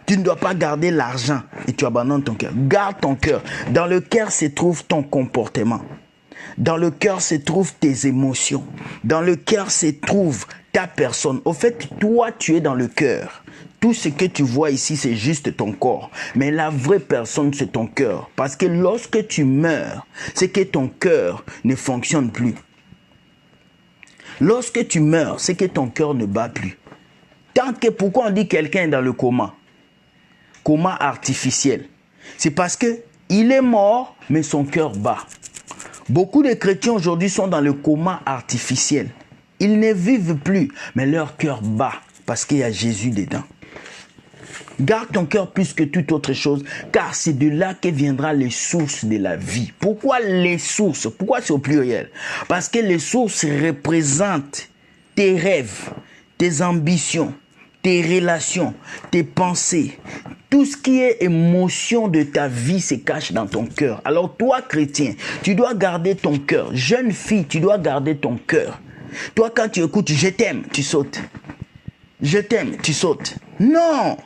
A: Tu ne dois pas garder l'argent et tu abandonnes ton cœur. Garde ton cœur. Dans le cœur se trouve ton comportement. Dans le cœur se trouvent tes émotions. Dans le cœur se trouve ta personne. Au fait, toi, tu es dans le cœur. Tout ce que tu vois ici, c'est juste ton corps. Mais la vraie personne, c'est ton cœur. Parce que lorsque tu meurs, c'est que ton cœur ne fonctionne plus. Lorsque tu meurs, c'est que ton cœur ne bat plus. Pourquoi on dit quelqu'un est dans le coma? Coma artificiel. C'est parce que il est mort, mais son cœur bat. Beaucoup de chrétiens aujourd'hui sont dans le coma artificiel. Ils ne vivent plus, mais leur cœur bat parce qu'il y a Jésus dedans. Garde ton cœur plus que toute autre chose, car c'est de là que viendra les sources de la vie. Pourquoi les sources? Pourquoi c'est au pluriel? Parce que les sources représentent tes rêves, tes ambitions, tes relations, tes pensées. Tout ce qui est émotion de ta vie se cache dans ton cœur. Alors toi, chrétien, tu dois garder ton cœur. Jeune fille, tu dois garder ton cœur. Toi, quand tu écoutes « je t'aime », tu sautes. « Je t'aime », tu sautes. Non!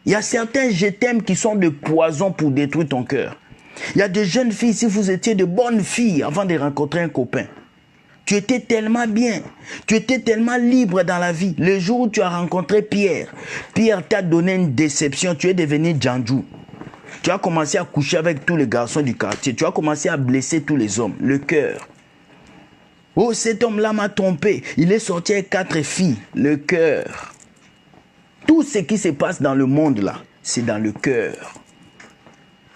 A: Il y a certains « je t'aime » qui sont de poison pour détruire ton cœur. Il y a des jeunes filles, si vous étiez de bonnes filles avant de rencontrer un copain, tu étais tellement bien, tu étais tellement libre dans la vie. Le jour où tu as rencontré Pierre, Pierre t'a donné une déception, tu es devenu Djandjou. Tu as commencé à coucher avec tous les garçons du quartier, tu as commencé à blesser tous les hommes, le cœur. Oh, cet homme-là m'a trompé, il est sorti avec 4 filles, le cœur. Tout ce qui se passe dans le monde là, c'est dans le cœur.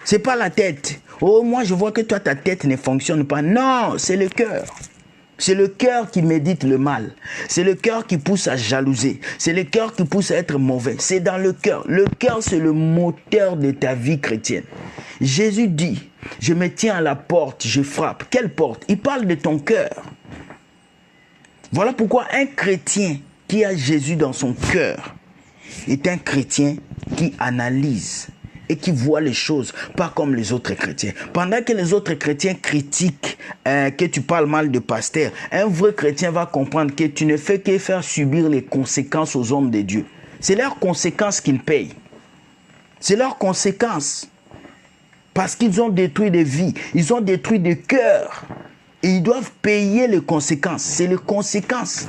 A: C'est pas la tête. Oh, moi je vois que toi ta tête ne fonctionne pas. Non, c'est le cœur. C'est le cœur qui médite le mal. C'est le cœur qui pousse à jalouser. C'est le cœur qui pousse à être mauvais. C'est dans le cœur. Le cœur, c'est le moteur de ta vie chrétienne. Jésus dit, je me tiens à la porte, je frappe. Quelle porte? Il parle de ton cœur. Voilà pourquoi un chrétien qui a Jésus dans son cœur est un chrétien qui analyse et qui voit les choses pas comme les autres chrétiens. Pendant que les autres chrétiens critiquent que tu parles mal de pasteur, un vrai chrétien va comprendre que tu ne fais que faire subir les conséquences aux hommes de Dieu. C'est leurs conséquences qu'ils payent. C'est leurs conséquences. Parce qu'ils ont détruit des vies, ils ont détruit des cœurs. Et ils doivent payer les conséquences. C'est les conséquences.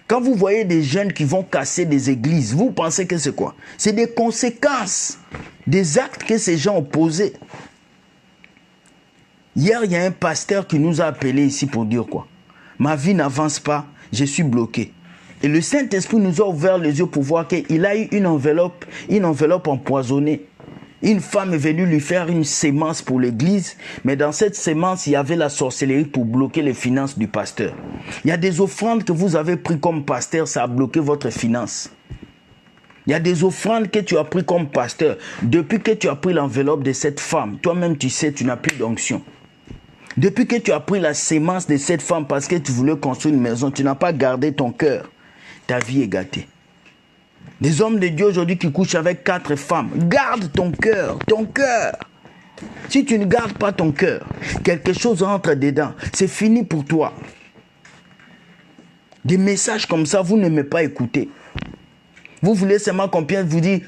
A: Quand vous voyez des jeunes qui vont casser des églises, vous pensez que c'est quoi? C'est des conséquences des actes que ces gens ont posés. Hier, il y a un pasteur qui nous a appelés ici pour dire quoi? Ma vie n'avance pas, je suis bloqué. Et le Saint-Esprit nous a ouvert les yeux pour voir qu'il a eu une enveloppe empoisonnée. Une femme est venue lui faire une sémence pour l'église, mais dans cette sémence, il y avait la sorcellerie pour bloquer les finances du pasteur. Il y a des offrandes que vous avez prises comme pasteur, ça a bloqué votre finance. Il y a des offrandes que tu as pris comme pasteur. Depuis que tu as pris l'enveloppe de cette femme, toi-même tu sais, tu n'as plus d'onction. Depuis que tu as pris la sémence de cette femme parce que tu voulais construire une maison, tu n'as pas gardé ton cœur. Ta vie est gâtée. Des hommes de Dieu aujourd'hui qui couchent avec 4 femmes. Garde ton cœur, ton cœur. Si tu ne gardes pas ton cœur, quelque chose entre dedans. C'est fini pour toi. Des messages comme ça, vous n'aimez pas écouter. Vous voulez seulement qu'on puisse vous dire,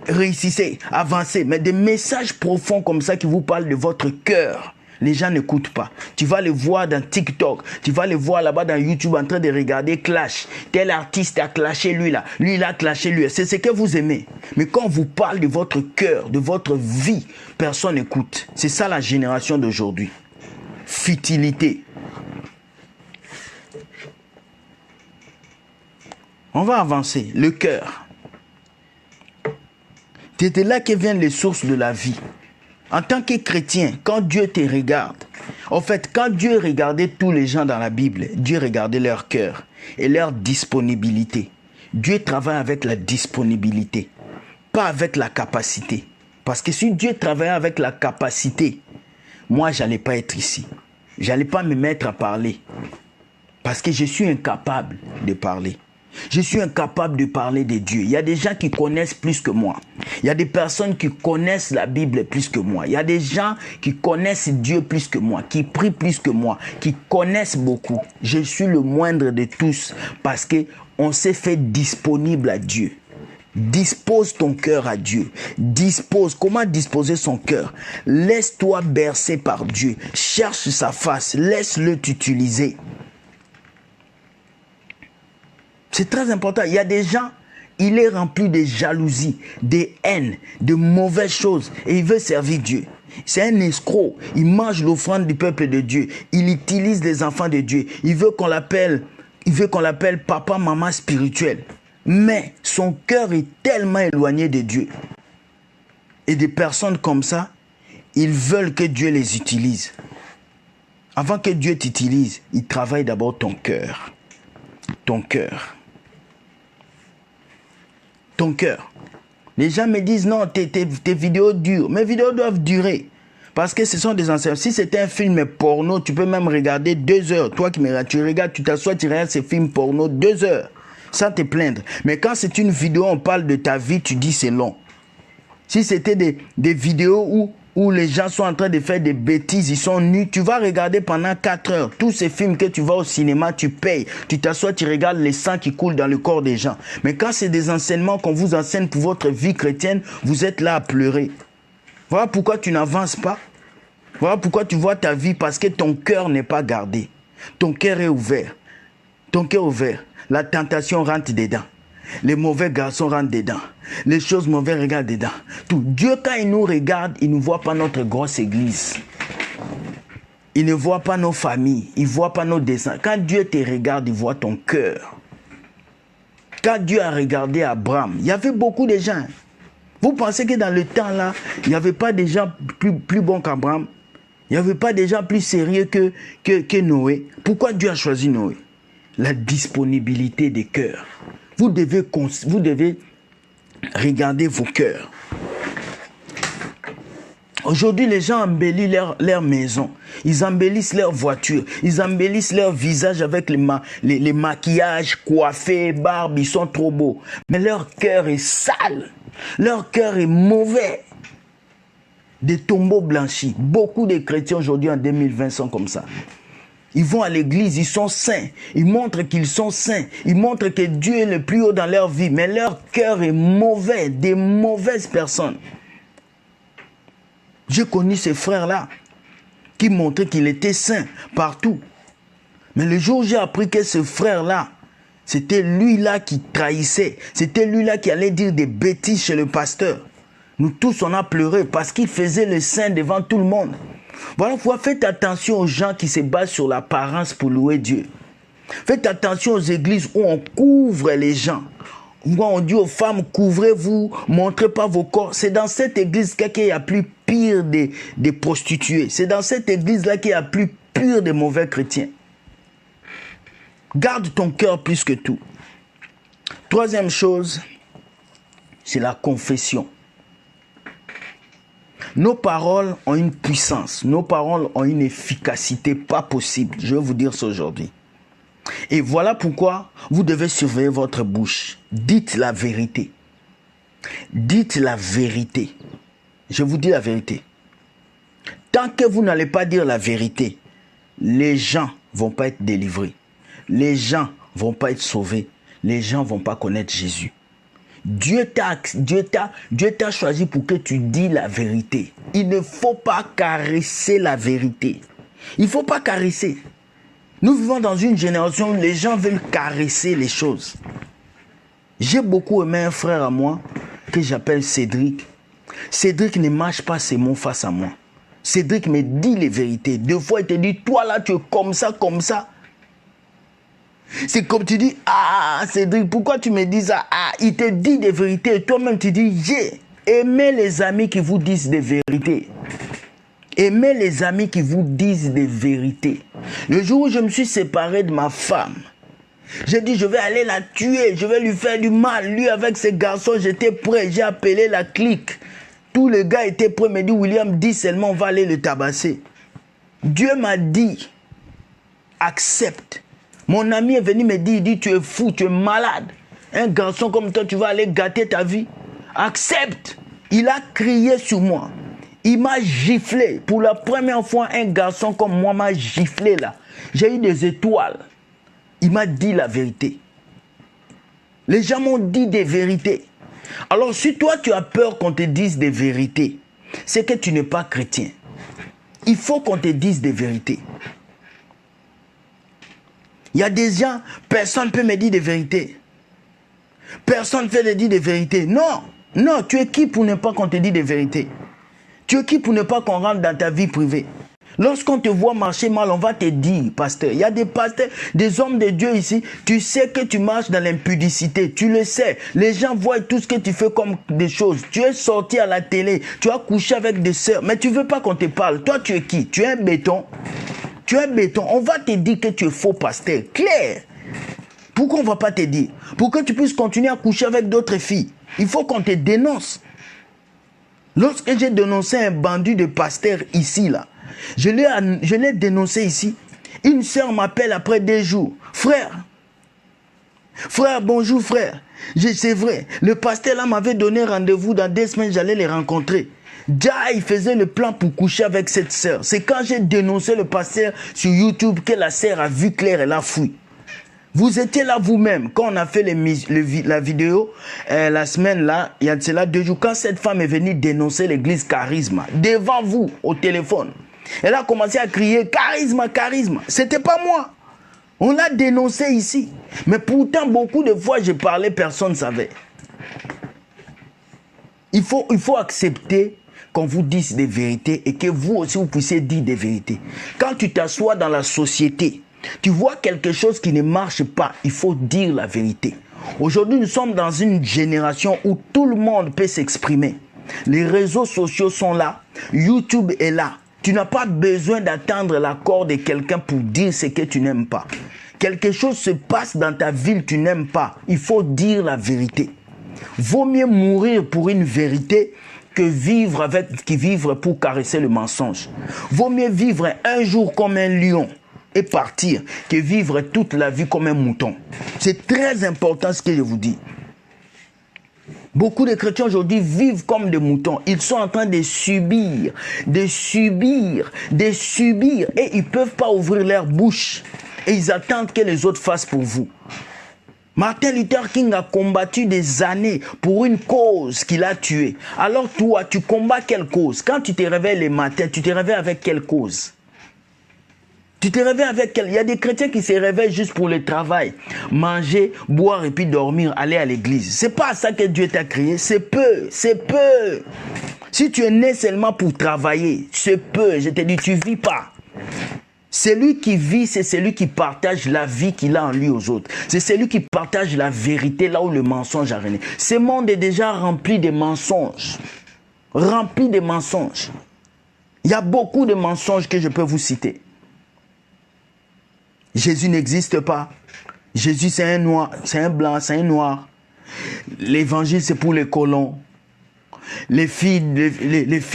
A: réussissez, avancez. Mais des messages profonds comme ça qui vous parlent de votre cœur, les gens n'écoutent pas. Tu vas les voir dans TikTok, tu vas les voir là-bas dans YouTube en train de regarder Clash. Tel artiste a clashé lui là, lui il a clashé lui. C'est ce que vous aimez. Mais quand on vous parle de votre cœur, de votre vie, personne n'écoute. C'est ça la génération d'aujourd'hui. Futilité. On va avancer. Le cœur. C'est de là que viennent les sources de la vie. En tant que chrétien, quand Dieu te regarde, en fait, quand Dieu regardait tous les gens dans la Bible, Dieu regardait leur cœur et leur disponibilité. Dieu travaille avec la disponibilité, pas avec la capacité. Parce que si Dieu travaillait avec la capacité, moi, je n'allais pas être ici. Je n'allais pas me mettre à parler. Parce que je suis incapable de parler. Je suis incapable de parler de Dieu. Il y a des gens qui connaissent plus que moi. Il y a des personnes qui connaissent la Bible plus que moi. Il y a des gens qui connaissent Dieu plus que moi, qui prient plus que moi, qui connaissent beaucoup. Je suis le moindre de tous parce qu'on s'est fait disponible à Dieu. Dispose ton cœur à Dieu. Dispose. Comment disposer son cœur? Laisse-toi bercer par Dieu. Cherche sa face. Laisse-le t'utiliser. C'est très important. Il y a des gens, il est rempli de jalousie, de haine, de mauvaises choses. Et il veut servir Dieu. C'est un escroc. Il mange l'offrande du peuple de Dieu. Il utilise les enfants de Dieu. Il veut qu'on l'appelle papa, maman spirituel. Mais son cœur est tellement éloigné de Dieu. Et des personnes comme ça, ils veulent que Dieu les utilise. Avant que Dieu t'utilise, il travaille d'abord ton cœur. Ton cœur. Ton cœur. Les gens me disent non, tes vidéos durent. Mes vidéos doivent durer. Parce que ce sont des anciens. Si c'était un film porno, tu peux même regarder 2 heures. Toi qui me regardes, tu regardes, tu t'assois, tu regardes ces films porno 2 heures. Sans te plaindre. Mais quand c'est une vidéo, on parle de ta vie, tu dis c'est long. Si c'était des vidéos où les gens sont en train de faire des bêtises, ils sont nus, tu vas regarder pendant 4 heures. Tous ces films que tu vas au cinéma, tu payes. Tu t'assois, tu regardes les sangs qui coulent dans le corps des gens. Mais quand c'est des enseignements qu'on vous enseigne pour votre vie chrétienne, vous êtes là à pleurer. Voilà pourquoi tu n'avances pas. Voilà pourquoi tu vois ta vie, parce que ton cœur n'est pas gardé. Ton cœur est ouvert. Ton cœur est ouvert. La tentation rentre dedans. Les mauvais garçons rentrent dedans. Les choses mauvaises regardent dedans. Tout. Dieu, quand il nous regarde, il ne voit pas notre grosse église. Il ne voit pas nos familles. Il ne voit pas nos descendants. Quand Dieu te regarde, il voit ton cœur. Quand Dieu a regardé Abraham, il y avait beaucoup de gens. Vous pensez que dans le temps là, il n'y avait pas des gens plus bons qu'Abraham? Il n'y avait pas des gens plus sérieux que Noé? Pourquoi Dieu a choisi Noé? La disponibilité des cœurs. Vous devez regarder vos cœurs. Aujourd'hui, les gens embellissent leur maison. Ils embellissent leur voiture. Ils embellissent leur visage avec les maquillages, coiffés, barbe. Ils sont trop beaux. Mais leur cœur est sale. Leur cœur est mauvais. Des tombeaux blanchis. Beaucoup de chrétiens aujourd'hui en 2020 sont comme ça. Ils vont à l'église, ils sont saints. Ils montrent qu'ils sont saints. Ils montrent que Dieu est le plus haut dans leur vie. Mais leur cœur est mauvais, des mauvaises personnes. J'ai connu ces frères-là qui montraient qu'il était saint partout. Mais le jour où j'ai appris que ce frère-là, c'était lui-là qui trahissait. C'était lui-là qui allait dire des bêtises chez le pasteur. Nous tous, on a pleuré parce qu'il faisait le saint devant tout le monde. Voilà pourquoi faites attention aux gens qui se basent sur l'apparence pour louer Dieu. Faites attention aux églises où on couvre les gens. Où on dit aux femmes, couvrez-vous, montrez pas vos corps. C'est dans cette église qu'il y a plus pire des prostituées. C'est dans cette église-là qu'il y a plus pire des mauvais chrétiens. Garde ton cœur plus que tout. Troisième chose, c'est la confession. Nos paroles ont une puissance, nos paroles ont une efficacité pas possible. Je vais vous dire ça aujourd'hui. Et voilà pourquoi vous devez surveiller votre bouche. Dites la vérité. Dites la vérité. Je vous dis la vérité. Tant que vous n'allez pas dire la vérité, les gens ne vont pas être délivrés. Les gens ne vont pas être sauvés. Les gens ne vont pas connaître Jésus. Dieu t'a choisi pour que tu dis la vérité. Il ne faut pas caresser la vérité. Il ne faut pas caresser. Nous vivons dans une génération où les gens veulent caresser les choses. J'ai beaucoup aimé un frère à moi que j'appelle Cédric. Cédric ne mâche pas ses mots face à moi. Cédric me dit les vérités. Deux fois, il te dit, toi là, tu es comme ça, comme ça. C'est comme tu dis, ah, Cédric, pourquoi tu me dis ça? Ah, il te dit des vérités. Et toi-même, tu dis, j'ai aimé les amis qui vous disent des vérités. Aimez les amis qui vous disent des vérités. Le jour où je me suis séparé de ma femme, j'ai dit, je vais aller la tuer, je vais lui faire du mal. Lui, avec ses garçons, j'étais prêt. J'ai appelé la clique. Tous les gars étaient prêts. Me dit, William, dis seulement, on va aller le tabasser. Dieu m'a dit, accepte. Mon ami est venu me dire, il dit, tu es fou, tu es malade. Un garçon comme toi, tu vas aller gâter ta vie. Accepte. Il a crié sur moi. Il m'a giflé. Pour la première fois, un garçon comme moi m'a giflé là. J'ai eu des étoiles. Il m'a dit la vérité. Les gens m'ont dit des vérités. Alors, si toi, tu as peur qu'on te dise des vérités, c'est que tu n'es pas chrétien. Il faut qu'on te dise des vérités. Il y a des gens, personne ne peut me dire des vérités. Personne ne peut me dire des vérités. Non, non, tu es qui pour ne pas qu'on te dise des vérités? Tu es qui pour ne pas qu'on rentre dans ta vie privée? Lorsqu'on te voit marcher mal, on va te dire, pasteur. Il y a des pasteurs, des hommes de Dieu ici. Tu sais que tu marches dans l'impudicité. Tu le sais. Les gens voient tout ce que tu fais comme des choses. Tu es sorti à la télé. Tu as couché avec des sœurs. Mais tu ne veux pas qu'on te parle. Toi, tu es qui? Tu es un béton. Tu es un béton. On va te dire que tu es faux pasteur. Clair. Pourquoi on ne va pas te dire? Pour que tu puisses continuer à coucher avec d'autres filles. Il faut qu'on te dénonce. Lorsque j'ai dénoncé un bandit de pasteur ici, là, je l'ai dénoncé ici. Une sœur m'appelle après 2 jours. Frère, bonjour frère. C'est vrai, le pasteur là m'avait donné rendez-vous dans 2 semaines, j'allais les rencontrer. Déjà, il faisait le plan pour coucher avec cette sœur. C'est quand j'ai dénoncé le pasteur sur YouTube que la sœur a vu clair et l'a fouille. Vous étiez là vous-même, quand on a fait la vidéo, la semaine là, il y a de cela 2 jours, quand cette femme est venue dénoncer l'église Charisme, devant vous, au téléphone, elle a commencé à crier, Charisme, Charisme. C'était pas moi. On l'a dénoncé ici. Mais pourtant, beaucoup de fois, je parlais, personne ne savait. Il faut accepter qu'on vous dise des vérités et que vous aussi, vous puissiez dire des vérités. Quand tu t'assois dans la société, tu vois quelque chose qui ne marche pas, il faut dire la vérité. Aujourd'hui, nous sommes dans une génération où tout le monde peut s'exprimer. Les réseaux sociaux sont là, YouTube est là. Tu n'as pas besoin d'attendre l'accord de quelqu'un pour dire ce que tu n'aimes pas. Quelque chose se passe dans ta ville, tu n'aimes pas. Il faut dire la vérité. Vaut mieux mourir pour une vérité que vivre pour caresser le mensonge. Vaut mieux vivre un jour comme un lion et partir que vivre toute la vie comme un mouton. C'est très important ce que je vous dis. Beaucoup de chrétiens aujourd'hui vivent comme des moutons. Ils sont en train de subir. Et ils ne peuvent pas ouvrir leur bouche. Et ils attendent que les autres fassent pour vous. Martin Luther King a combattu des années pour une cause qu'il a tuée. Alors toi, tu combats quelle cause? Quand tu te réveilles les matins, tu te réveilles avec quelle cause? Tu te réveilles avec quel... Il y a des chrétiens qui se réveillent juste pour le travail. Manger, boire et puis dormir, aller à l'église. C'est pas ça que Dieu t'a créé. C'est peu. Si tu es né seulement pour travailler, c'est peu. Je te dis, tu vis pas. Celui qui vit, c'est celui qui partage la vie qu'il a en lui aux autres. C'est celui qui partage la vérité là où le mensonge a régné. Ce monde est déjà rempli de mensonges. Rempli de mensonges. Il y a beaucoup de mensonges que je peux vous citer. Jésus n'existe pas. Jésus, c'est un noir, c'est un blanc, c'est un noir. l'évangile c'est pour les colons. Les filles,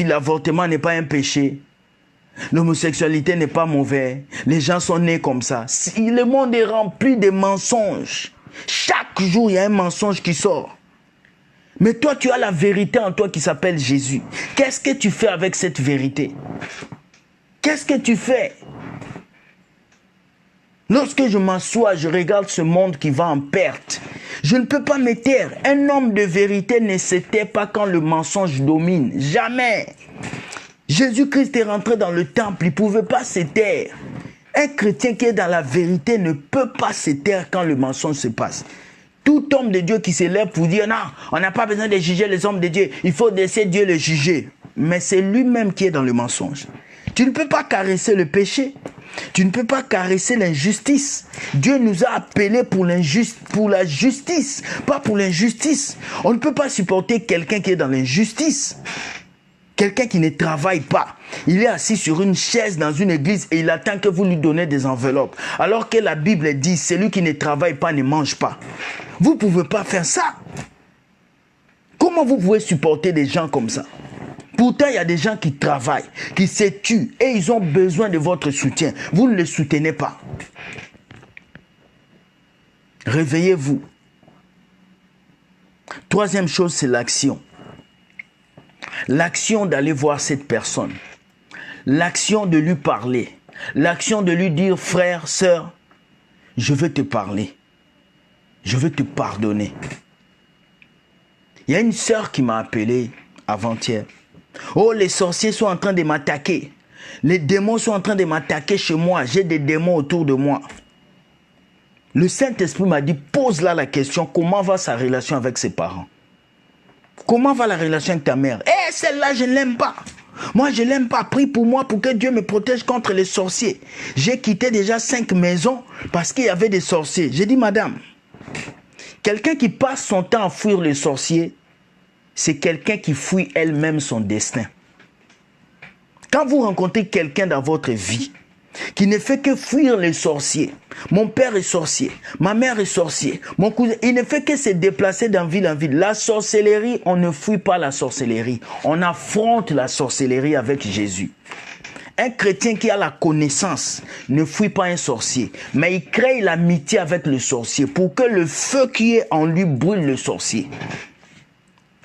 A: l'avortement n'est pas un péché. L'homosexualité n'est pas mauvais. Les gens sont nés comme ça. Le monde est rempli de mensonges. Chaque jour, il y a un mensonge qui sort. Mais toi, tu as la vérité en toi qui s'appelle Jésus. Qu'est-ce que tu fais avec cette vérité? Qu'est-ce que tu fais? Lorsque je m'assois, je regarde ce monde qui va en perte. Je ne peux pas me taire. Un homme de vérité ne se tait pas quand le mensonge domine. Jamais. Jésus-Christ est rentré dans le temple, il ne pouvait pas se taire. Un chrétien qui est dans la vérité ne peut pas se taire quand le mensonge se passe. Tout homme de Dieu qui se lève pour dire non, on n'a pas besoin de juger les hommes de Dieu, il faut laisser Dieu le juger. Mais c'est lui-même qui est dans le mensonge. Tu ne peux pas caresser le péché. Tu ne peux pas caresser l'injustice. Dieu nous a appelés pour la justice, pas pour l'injustice. On ne peut pas supporter quelqu'un qui est dans l'injustice. Quelqu'un qui ne travaille pas. Il est assis sur une chaise dans une église et il attend que vous lui donnez des enveloppes. Alors que la Bible dit, celui qui ne travaille pas ne mange pas. Vous ne pouvez pas faire ça. Comment vous pouvez supporter des gens comme ça? Pourtant, il y a des gens qui travaillent, qui se tuent et ils ont besoin de votre soutien. Vous ne les soutenez pas. Réveillez-vous. Troisième chose, c'est l'action. L'action d'aller voir cette personne. L'action de lui parler. L'action de lui dire, frère, sœur, je veux te parler. Je veux te pardonner. Il y a une sœur qui m'a appelé avant-hier. Oh, les sorciers sont en train de m'attaquer. Les démons sont en train de m'attaquer chez moi. J'ai des démons autour de moi. Le Saint-Esprit m'a dit, pose-là la question, comment va sa relation avec ses parents? Comment va la relation avec ta mère? Eh, celle-là, je ne l'aime pas. Moi, je ne l'aime pas. Prie pour moi pour que Dieu me protège contre les sorciers. J'ai quitté déjà 5 maisons parce qu'il y avait des sorciers. J'ai dit, madame, quelqu'un qui passe son temps à fuir les sorciers, c'est quelqu'un qui fuit elle-même son destin. Quand vous rencontrez quelqu'un dans votre vie qui ne fait que fuir les sorciers, mon père est sorcier, ma mère est sorcier, mon cousin, il ne fait que se déplacer d'un ville en ville. La sorcellerie, on ne fuit pas la sorcellerie, on affronte la sorcellerie avec Jésus. Un chrétien qui a la connaissance ne fuit pas un sorcier, mais il crée l'amitié avec le sorcier pour que le feu qui est en lui brûle le sorcier.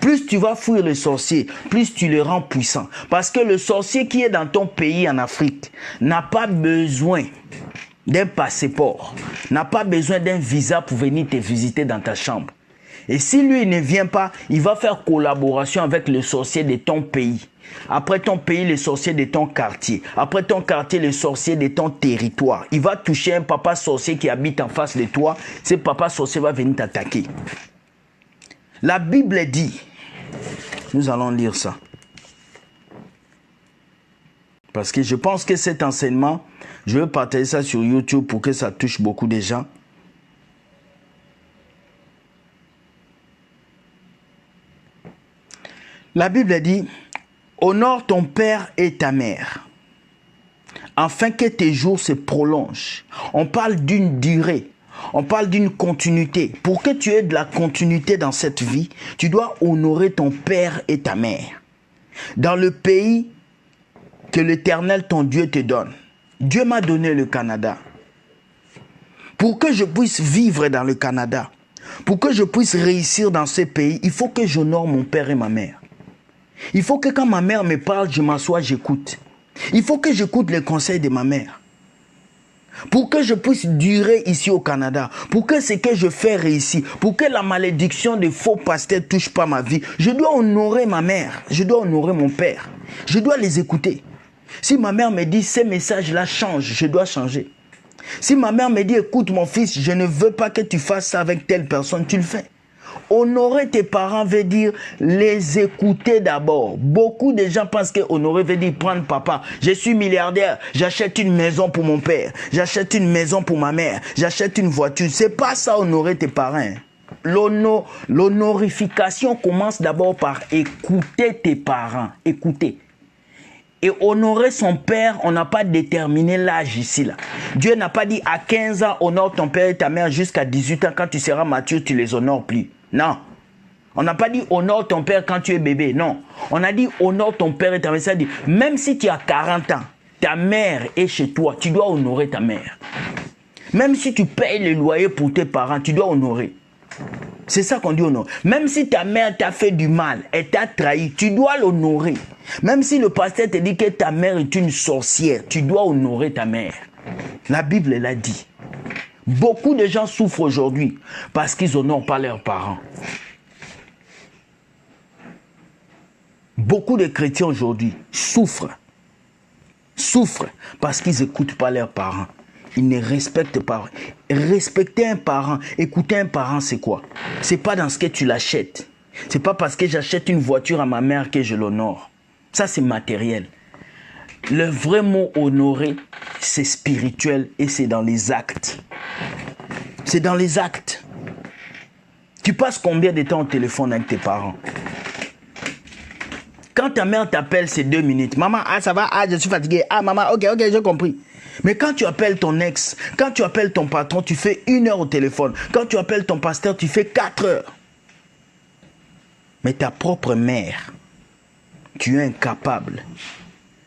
A: Plus tu vas fuir le sorcier, plus tu le rends puissant. Parce que le sorcier qui est dans ton pays en Afrique n'a pas besoin d'un passeport, n'a pas besoin d'un visa pour venir te visiter dans ta chambre. Et si lui ne vient pas, il va faire collaboration avec le sorcier de ton pays. Après ton pays, le sorcier de ton quartier. Après ton quartier, le sorcier de ton territoire. Il va toucher un papa sorcier qui habite en face de toi. Ce papa sorcier va venir t'attaquer. La Bible dit, nous allons lire ça. Parce que je pense que cet enseignement, je vais partager ça sur YouTube pour que ça touche beaucoup de gens. La Bible dit, honore ton père et ta mère, afin que tes jours se prolongent. On parle d'une durée. On parle d'une continuité. Pour que tu aies de la continuité dans cette vie, tu dois honorer ton père et ta mère. Dans le pays que l'Éternel, ton Dieu, te donne. Dieu m'a donné le Canada. Pour que je puisse vivre dans le Canada, pour que je puisse réussir dans ce pays, il faut que j'honore mon père et ma mère. Il faut que quand ma mère me parle, je m'assois, j'écoute. Il faut que j'écoute les conseils de ma mère. Pour que je puisse durer ici au Canada, pour que ce que je fais réussisse, pour que la malédiction des faux pasteurs ne touche pas ma vie, je dois honorer ma mère, je dois honorer mon père, je dois les écouter. Si ma mère me dit ces messages-là changent, je dois changer. Si ma mère me dit écoute mon fils, je ne veux pas que tu fasses ça avec telle personne, tu le fais. Honorer tes parents veut dire les écouter d'abord. Beaucoup de gens pensent que honorer veut dire prendre papa. Je suis milliardaire, j'achète une maison pour mon père, j'achète une maison pour ma mère, j'achète une voiture. C'est pas ça honorer tes parents. L'honorification commence d'abord par écouter tes parents. Écouter. Et honorer son père, on n'a pas déterminé l'âge ici là. Dieu n'a pas dit à 15 ans honore ton père et ta mère jusqu'à 18 ans. Quand tu seras mature, tu les honores plus. Non. On n'a pas dit honore ton père quand tu es bébé. Non. On a dit honore ton père et ta mère. C'est-à-dire, même si tu as 40 ans, ta mère est chez toi, tu dois honorer ta mère. Même si tu payes le loyer pour tes parents, tu dois honorer. C'est ça qu'on dit honorer. Même si ta mère t'a fait du mal, elle t'a trahi, tu dois l'honorer. Même si le pasteur te dit que ta mère est une sorcière, tu dois honorer ta mère. La Bible l'a dit. Beaucoup de gens souffrent aujourd'hui parce qu'ils n'honorent pas leurs parents. Beaucoup de chrétiens aujourd'hui souffrent parce qu'ils n'écoutent pas leurs parents. Ils ne respectent pas. Respecter un parent, écouter un parent, c'est quoi? C'est pas dans ce que tu l'achètes. C'est pas parce que j'achète une voiture à ma mère que je l'honore. Ça, c'est matériel. Le vrai mot honorer, c'est spirituel et c'est dans les actes. C'est dans les actes. Tu passes combien de temps au téléphone avec tes parents? Quand ta mère t'appelle, c'est 2 minutes. Maman, ah ça va, ah je suis fatigué. Ah maman, ok, j'ai compris. Mais quand tu appelles ton ex, quand tu appelles ton patron, tu fais 1 heure au téléphone. Quand tu appelles ton pasteur, tu fais 4 heures. Mais ta propre mère, tu es incapable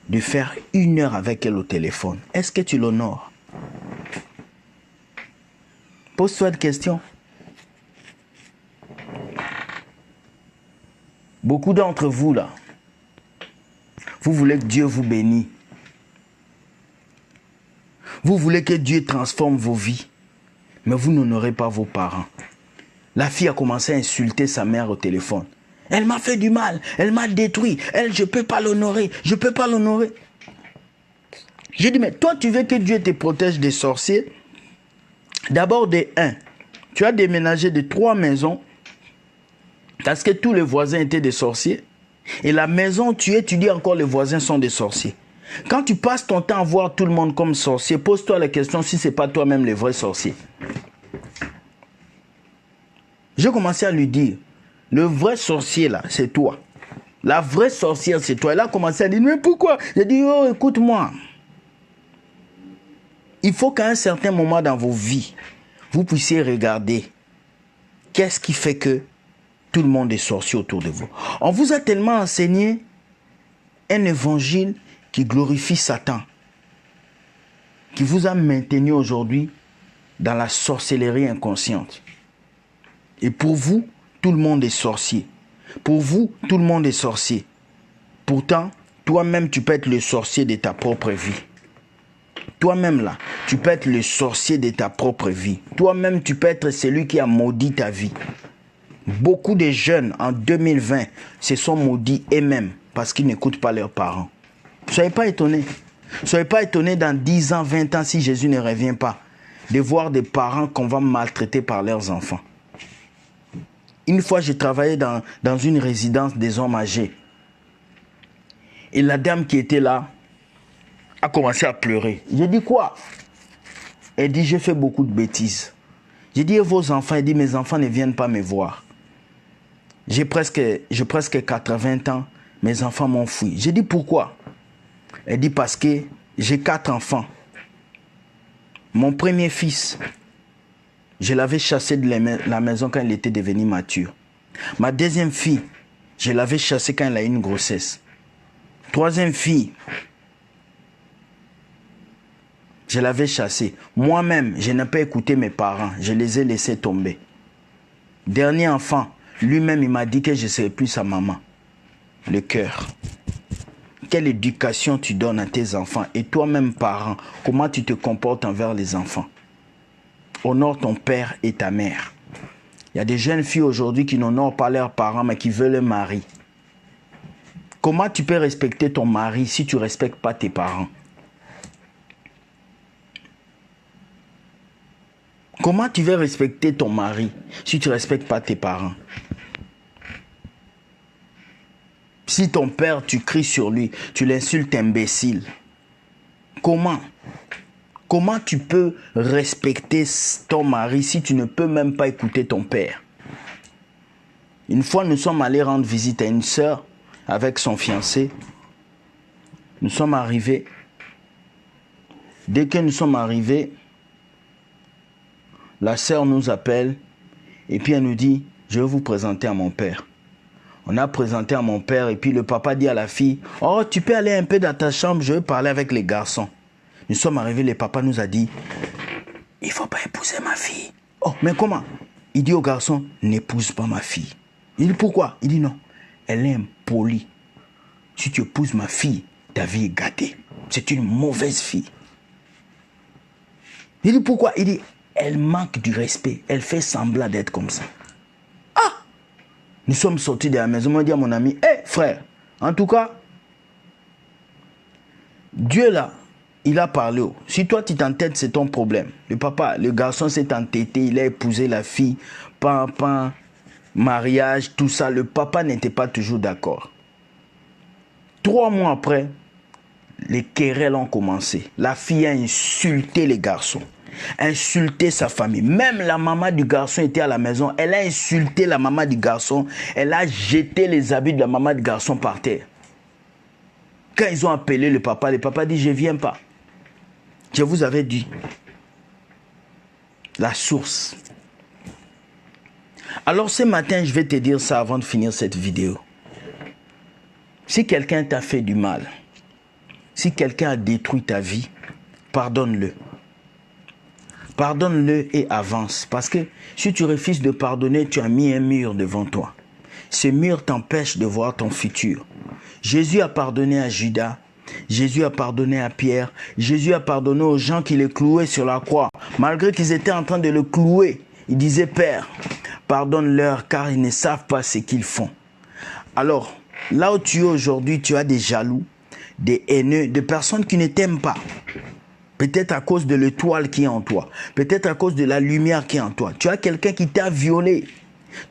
A: de faire 1 heure avec elle au téléphone. Est-ce que tu l'honores? Pose-toi une question. Beaucoup d'entre vous là, vous voulez que Dieu vous bénisse. Vous voulez que Dieu transforme vos vies. Mais vous n'honorez pas vos parents. La fille a commencé à insulter sa mère au téléphone. Elle m'a fait du mal. Elle m'a détruit. Elle, je ne peux pas l'honorer. Je ne peux pas l'honorer. J'ai dit, mais toi, tu veux que Dieu te protège des sorciers? D'abord, tu as déménagé de 3 maisons parce que tous les voisins étaient des sorciers. Et la maison où tu étudies encore, les voisins sont des sorciers. Quand tu passes ton temps à voir tout le monde comme sorcier, pose-toi la question si ce n'est pas toi-même le vrai sorcier. J'ai commencé à lui dire, le vrai sorcier là, c'est toi. La vraie sorcière, c'est toi. Elle a commencé à dire, mais pourquoi? J'ai dit, oh, écoute-moi. Il faut qu'à un certain moment dans vos vies, vous puissiez regarder qu'est-ce qui fait que tout le monde est sorcier autour de vous. On vous a tellement enseigné un évangile qui glorifie Satan, qui vous a maintenu aujourd'hui dans la sorcellerie inconsciente. Et pour vous, tout le monde est sorcier. Pour vous, tout le monde est sorcier. Pourtant, toi-même, tu peux être le sorcier de ta propre vie. Toi-même, là, tu peux être le sorcier de ta propre vie. Toi-même, tu peux être celui qui a maudit ta vie. Beaucoup de jeunes, en 2020, se sont maudits eux-mêmes parce qu'ils n'écoutent pas leurs parents. Ne soyez pas étonnés. Ne soyez pas étonnés dans 10 ans, 20 ans, si Jésus ne revient pas, de voir des parents qu'on va maltraiter par leurs enfants. Une fois, j'ai travaillé dans une résidence des hommes âgés. Et la dame qui était là a commencé à pleurer. J'ai dit quoi? Elle dit, j'ai fait beaucoup de bêtises. J'ai dit, et vos enfants? Elle dit, mes enfants ne viennent pas me voir. J'ai presque 80 ans, mes enfants m'ont fui. J'ai dit, pourquoi? Elle dit, parce que j'ai 4 enfants. Mon premier fils, je l'avais chassé de la maison quand il était devenu mature. Ma deuxième fille, je l'avais chassée quand elle a eu une grossesse. Troisième fille, je l'avais chassée. Moi-même, je n'ai pas écouté mes parents. Je les ai laissés tomber. Dernier enfant, lui-même, il m'a dit que je ne serais plus sa maman. Le cœur. Quelle éducation tu donnes à tes enfants? Et toi-même, parent, comment tu te comportes envers les enfants? Honore ton père et ta mère. Il y a des jeunes filles aujourd'hui qui n'honorent pas leurs parents, mais qui veulent un mari. Comment tu peux respecter ton mari si tu ne respectes pas tes parents? Comment tu veux respecter ton mari si tu ne respectes pas tes parents? Si ton père, tu cries sur lui, tu l'insultes imbécile. Comment? Comment tu peux respecter ton mari si tu ne peux même pas écouter ton père? Une fois, nous sommes allés rendre visite à une sœur avec son fiancé. Nous sommes arrivés. Dès que nous sommes arrivés, la sœur nous appelle et puis elle nous dit, je vais vous présenter à mon père. On a présenté à mon père et puis le papa dit à la fille, oh, tu peux aller un peu dans ta chambre, je veux parler avec les garçons. Nous sommes arrivés, le papa nous a dit, il ne faut pas épouser ma fille. Oh, mais comment? Il dit au garçon, n'épouse pas ma fille. Il dit, pourquoi? Il dit, non, elle est impolie. Si tu épouses ma fille, ta vie est gâtée. C'est une mauvaise fille. Il dit, pourquoi? Il dit, elle manque du respect. Elle fait semblant d'être comme ça. Ah! Nous sommes sortis de la maison. Moi, je dis à mon ami, hé, frère, en tout cas, Dieu là, il a parlé. Si toi, tu t'entêtes, c'est ton problème. Le papa, le garçon s'est entêté, il a épousé la fille, pan, mariage, tout ça. Le papa n'était pas toujours d'accord. 3 mois après, les querelles ont commencé. La fille a insulté les garçons, insulté sa famille. Même la maman du garçon était à la maison. Elle a insulté la maman du garçon. Elle a jeté les habits de la maman du garçon par terre. Quand ils ont appelé le papa dit, je ne viens pas. Je vous avais dit. La source. Alors ce matin, je vais te dire ça avant de finir cette vidéo. Si quelqu'un t'a fait du mal, si quelqu'un a détruit ta vie, pardonne-le. Pardonne-le et avance. Parce que si tu refuses de pardonner, tu as mis un mur devant toi. Ce mur t'empêche de voir ton futur. Jésus a pardonné à Judas. Jésus a pardonné à Pierre. Jésus a pardonné aux gens qui les clouaient sur la croix. Malgré qu'ils étaient en train de le clouer, il disait, Père, pardonne-leur car ils ne savent pas ce qu'ils font. Alors, là où tu es aujourd'hui, tu as des jaloux, des haineux, des personnes qui ne t'aiment pas. Peut-être à cause de l'étoile qui est en toi. Peut-être à cause de la lumière qui est en toi. Tu as quelqu'un qui t'a violé.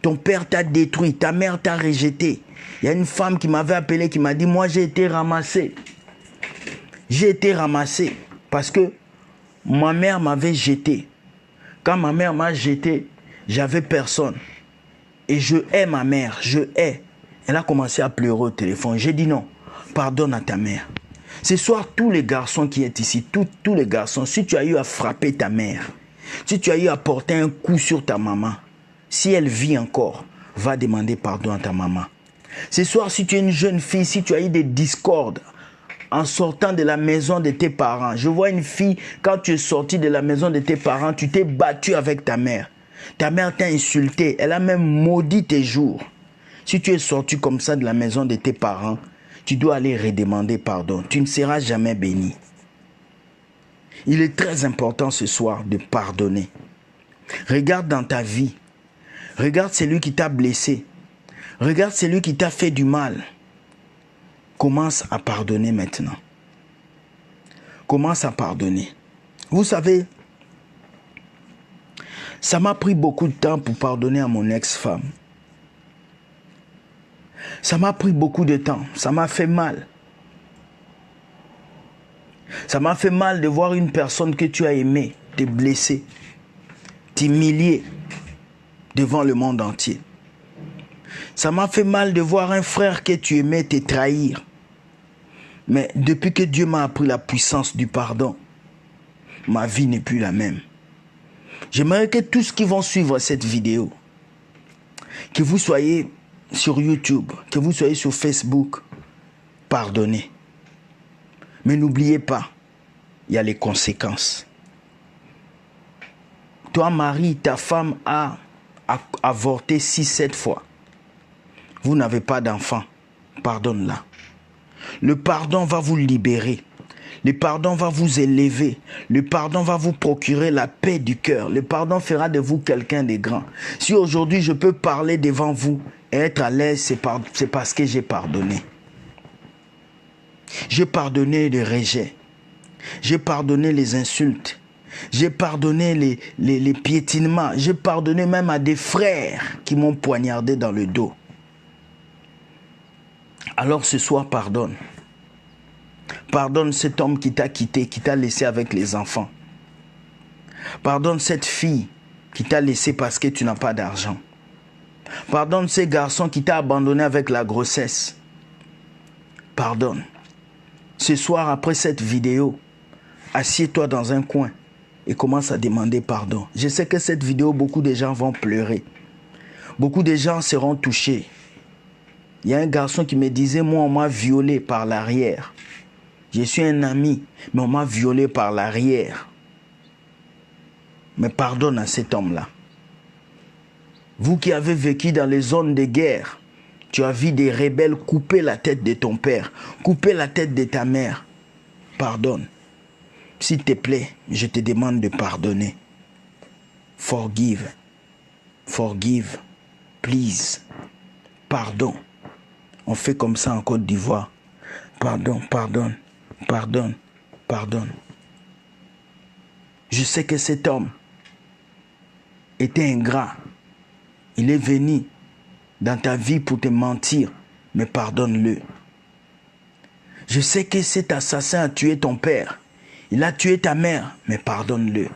A: Ton père t'a détruit. Ta mère t'a rejeté. Il y a une femme qui m'avait appelé, qui m'a dit, moi j'ai été ramassé. J'ai été ramassé parce que ma mère m'avait jeté. Quand ma mère m'a jeté, j'avais personne. Et je hais ma mère, je hais. Elle a commencé à pleurer au téléphone. J'ai dit non, pardonne à ta mère. Ce soir, tous les garçons qui sont ici, tous les garçons, si tu as eu à frapper ta mère, si tu as eu à porter un coup sur ta maman, si elle vit encore, va demander pardon à ta maman. Ce soir, si tu es une jeune fille, si tu as eu des discordes en sortant de la maison de tes parents. Je vois une fille, quand tu es sorti de la maison de tes parents, tu t'es battu avec ta mère. Ta mère t'a insulté, elle a même maudit tes jours. Si tu es sorti comme ça de la maison de tes parents, tu dois aller redemander pardon. Tu ne seras jamais béni. Il est très important ce soir de pardonner. Regarde dans ta vie. Regarde celui qui t'a blessé. Regarde celui qui t'a fait du mal. Commence à pardonner maintenant. Commence à pardonner. Vous savez, ça m'a pris beaucoup de temps pour pardonner à mon ex-femme. Ça m'a pris beaucoup de temps. Ça m'a fait mal. Ça m'a fait mal de voir une personne que tu as aimée te blesser, t'humilier devant le monde entier. Ça m'a fait mal de voir un frère que tu aimais te trahir. Mais depuis que Dieu m'a appris la puissance du pardon, ma vie n'est plus la même. J'aimerais que tous qui vont suivre cette vidéo, que vous soyez sur YouTube, que vous soyez sur Facebook, pardonnez. Mais n'oubliez pas, il y a les conséquences. Toi, Marie, ta femme a avorté 6-7 fois. Vous n'avez pas d'enfant, pardonne-la. Le pardon va vous libérer. Le pardon va vous élever. Le pardon va vous procurer la paix du cœur. Le pardon fera de vous quelqu'un de grand. Si aujourd'hui je peux parler devant vous et être à l'aise, c'est parce que j'ai pardonné. J'ai pardonné les rejets. J'ai pardonné les insultes. J'ai pardonné les piétinements. J'ai pardonné même à des frères qui m'ont poignardé dans le dos. Alors ce soir, pardonne. Pardonne cet homme qui t'a quitté, qui t'a laissé avec les enfants. Pardonne cette fille qui t'a laissé parce que tu n'as pas d'argent. Pardonne ces garçons qui t'a abandonné avec la grossesse. Pardonne. Ce soir, après cette vidéo, assieds-toi dans un coin et commence à demander pardon. Je sais que cette vidéo, beaucoup de gens vont pleurer. Beaucoup de gens seront touchés. Il y a un garçon qui me disait, moi on m'a violé par l'arrière. Je suis un ami, mais on m'a violé par l'arrière. Mais pardonne à cet homme-là. Vous qui avez vécu dans les zones de guerre, tu as vu des rebelles couper la tête de ton père, couper la tête de ta mère. Pardonne. S'il te plaît, je te demande de pardonner. Forgive. Forgive. Please. Pardon. On fait comme ça en Côte d'Ivoire. Pardon, pardonne, pardonne, pardonne. Je sais que cet homme était ingrat. Il est venu dans ta vie pour te mentir, mais pardonne-le. Je sais que cet assassin a tué ton père. Il a tué ta mère, mais pardonne-le.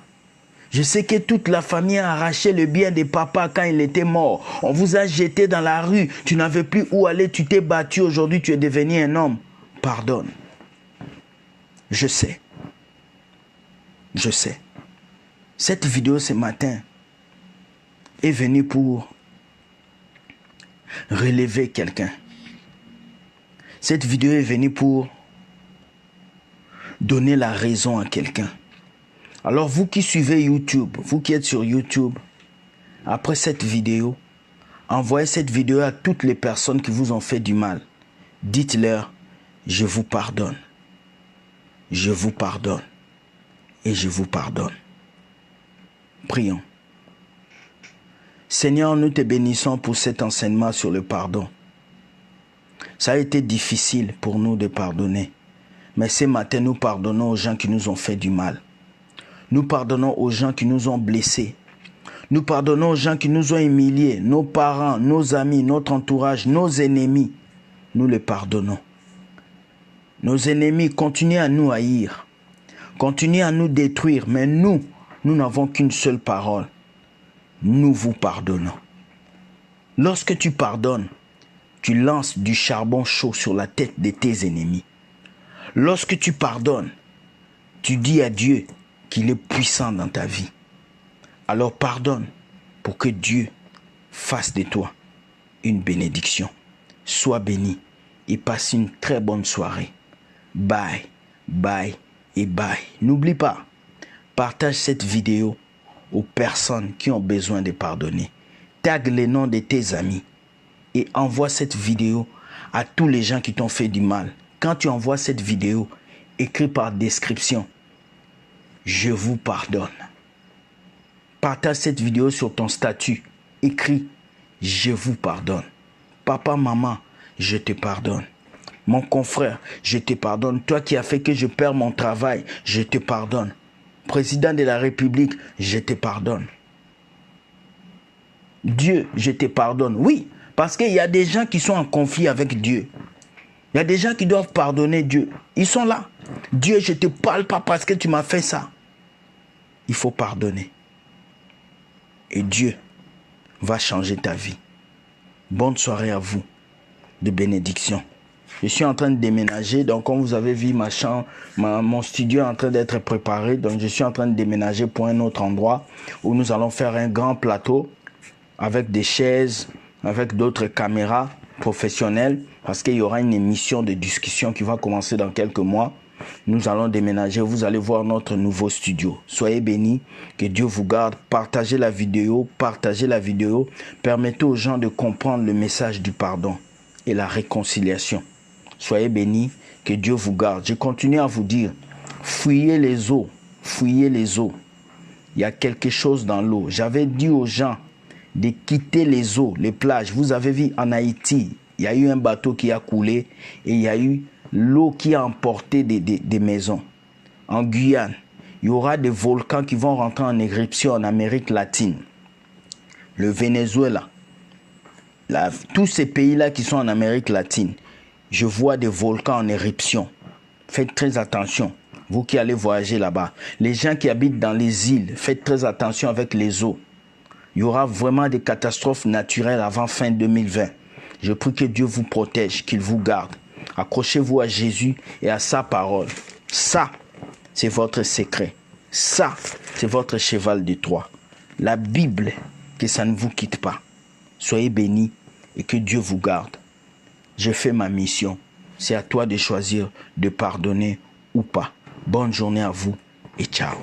A: Je sais que toute la famille a arraché le bien de papa quand il était mort. On vous a jeté dans la rue. Tu n'avais plus où aller. Tu t'es battu. Aujourd'hui, tu es devenu un homme. Pardonne. Je sais. Je sais. Cette vidéo ce matin est venue pour relever quelqu'un. Cette vidéo est venue pour donner la raison à quelqu'un. Alors vous qui suivez YouTube, vous qui êtes sur YouTube, après cette vidéo, envoyez cette vidéo à toutes les personnes qui vous ont fait du mal. Dites-leur, je vous pardonne. Je vous pardonne. Et je vous pardonne. Prions. Seigneur, nous te bénissons pour cet enseignement sur le pardon. Ça a été difficile pour nous de pardonner. Mais ce matin, nous pardonnons aux gens qui nous ont fait du mal. Nous pardonnons aux gens qui nous ont blessés. Nous pardonnons aux gens qui nous ont humiliés, nos parents, nos amis, notre entourage, nos ennemis. Nous les pardonnons. Nos ennemis continuent à nous haïr, continuent à nous détruire, mais nous n'avons qu'une seule parole. Nous vous pardonnons. Lorsque tu pardonnes, tu lances du charbon chaud sur la tête de tes ennemis. Lorsque tu pardonnes, tu dis à Dieu qu'il est puissant dans ta vie. Alors pardonne pour que Dieu fasse de toi une bénédiction. Sois béni et passe une très bonne soirée. Bye, bye et bye. N'oublie pas, partage cette vidéo aux personnes qui ont besoin de pardonner. Tag les noms de tes amis et envoie cette vidéo à tous les gens qui t'ont fait du mal. Quand tu envoies cette vidéo, écris par description, je vous pardonne. Partage cette vidéo sur ton statut. Écris, je vous pardonne. Papa, maman, je te pardonne. Mon confrère, je te pardonne. Toi qui as fait que je perds mon travail, je te pardonne. Président de la République, je te pardonne. Dieu, je te pardonne. Oui, parce qu'il y a des gens qui sont en conflit avec Dieu. Il y a des gens qui doivent pardonner Dieu. Ils sont là. Dieu, je ne te parle pas parce que tu m'as fait ça. Il faut pardonner. Et Dieu va changer ta vie. Bonne soirée à vous. De bénédiction. Je suis en train de déménager. Donc, comme vous avez vu, ma chambre, mon studio est en train d'être préparé. Donc, je suis en train de déménager pour un autre endroit où nous allons faire un grand plateau avec des chaises, avec d'autres caméras professionnelles. Parce qu'il y aura une émission de discussion qui va commencer dans quelques mois. Nous allons déménager. Vous allez voir notre nouveau studio. Soyez bénis. Que Dieu vous garde. Partagez la vidéo. Partagez la vidéo. Permettez aux gens de comprendre le message du pardon et la réconciliation. Soyez bénis. Que Dieu vous garde. Je continue à vous dire, fouillez les eaux. Fouillez les eaux. Il y a quelque chose dans l'eau. J'avais dit aux gens de quitter les eaux, les plages. Vous avez vu en Haïti, il y a eu un bateau qui a coulé et il y a eu l'eau qui a emporté des maisons. En Guyane, il y aura des volcans qui vont rentrer en éruption en Amérique latine. Le Venezuela, tous ces pays-là qui sont en Amérique latine, je vois des volcans en éruption. Faites très attention, vous qui allez voyager là-bas. Les gens qui habitent dans les îles, faites très attention avec les eaux. Il y aura vraiment des catastrophes naturelles avant fin 2020. Je prie que Dieu vous protège, qu'il vous garde. Accrochez-vous à Jésus et à sa parole. Ça, c'est votre secret. Ça, c'est votre cheval de Troie. La Bible, que ça ne vous quitte pas. Soyez bénis et que Dieu vous garde. J'ai fait ma mission. C'est à toi de choisir de pardonner ou pas. Bonne journée à vous et ciao.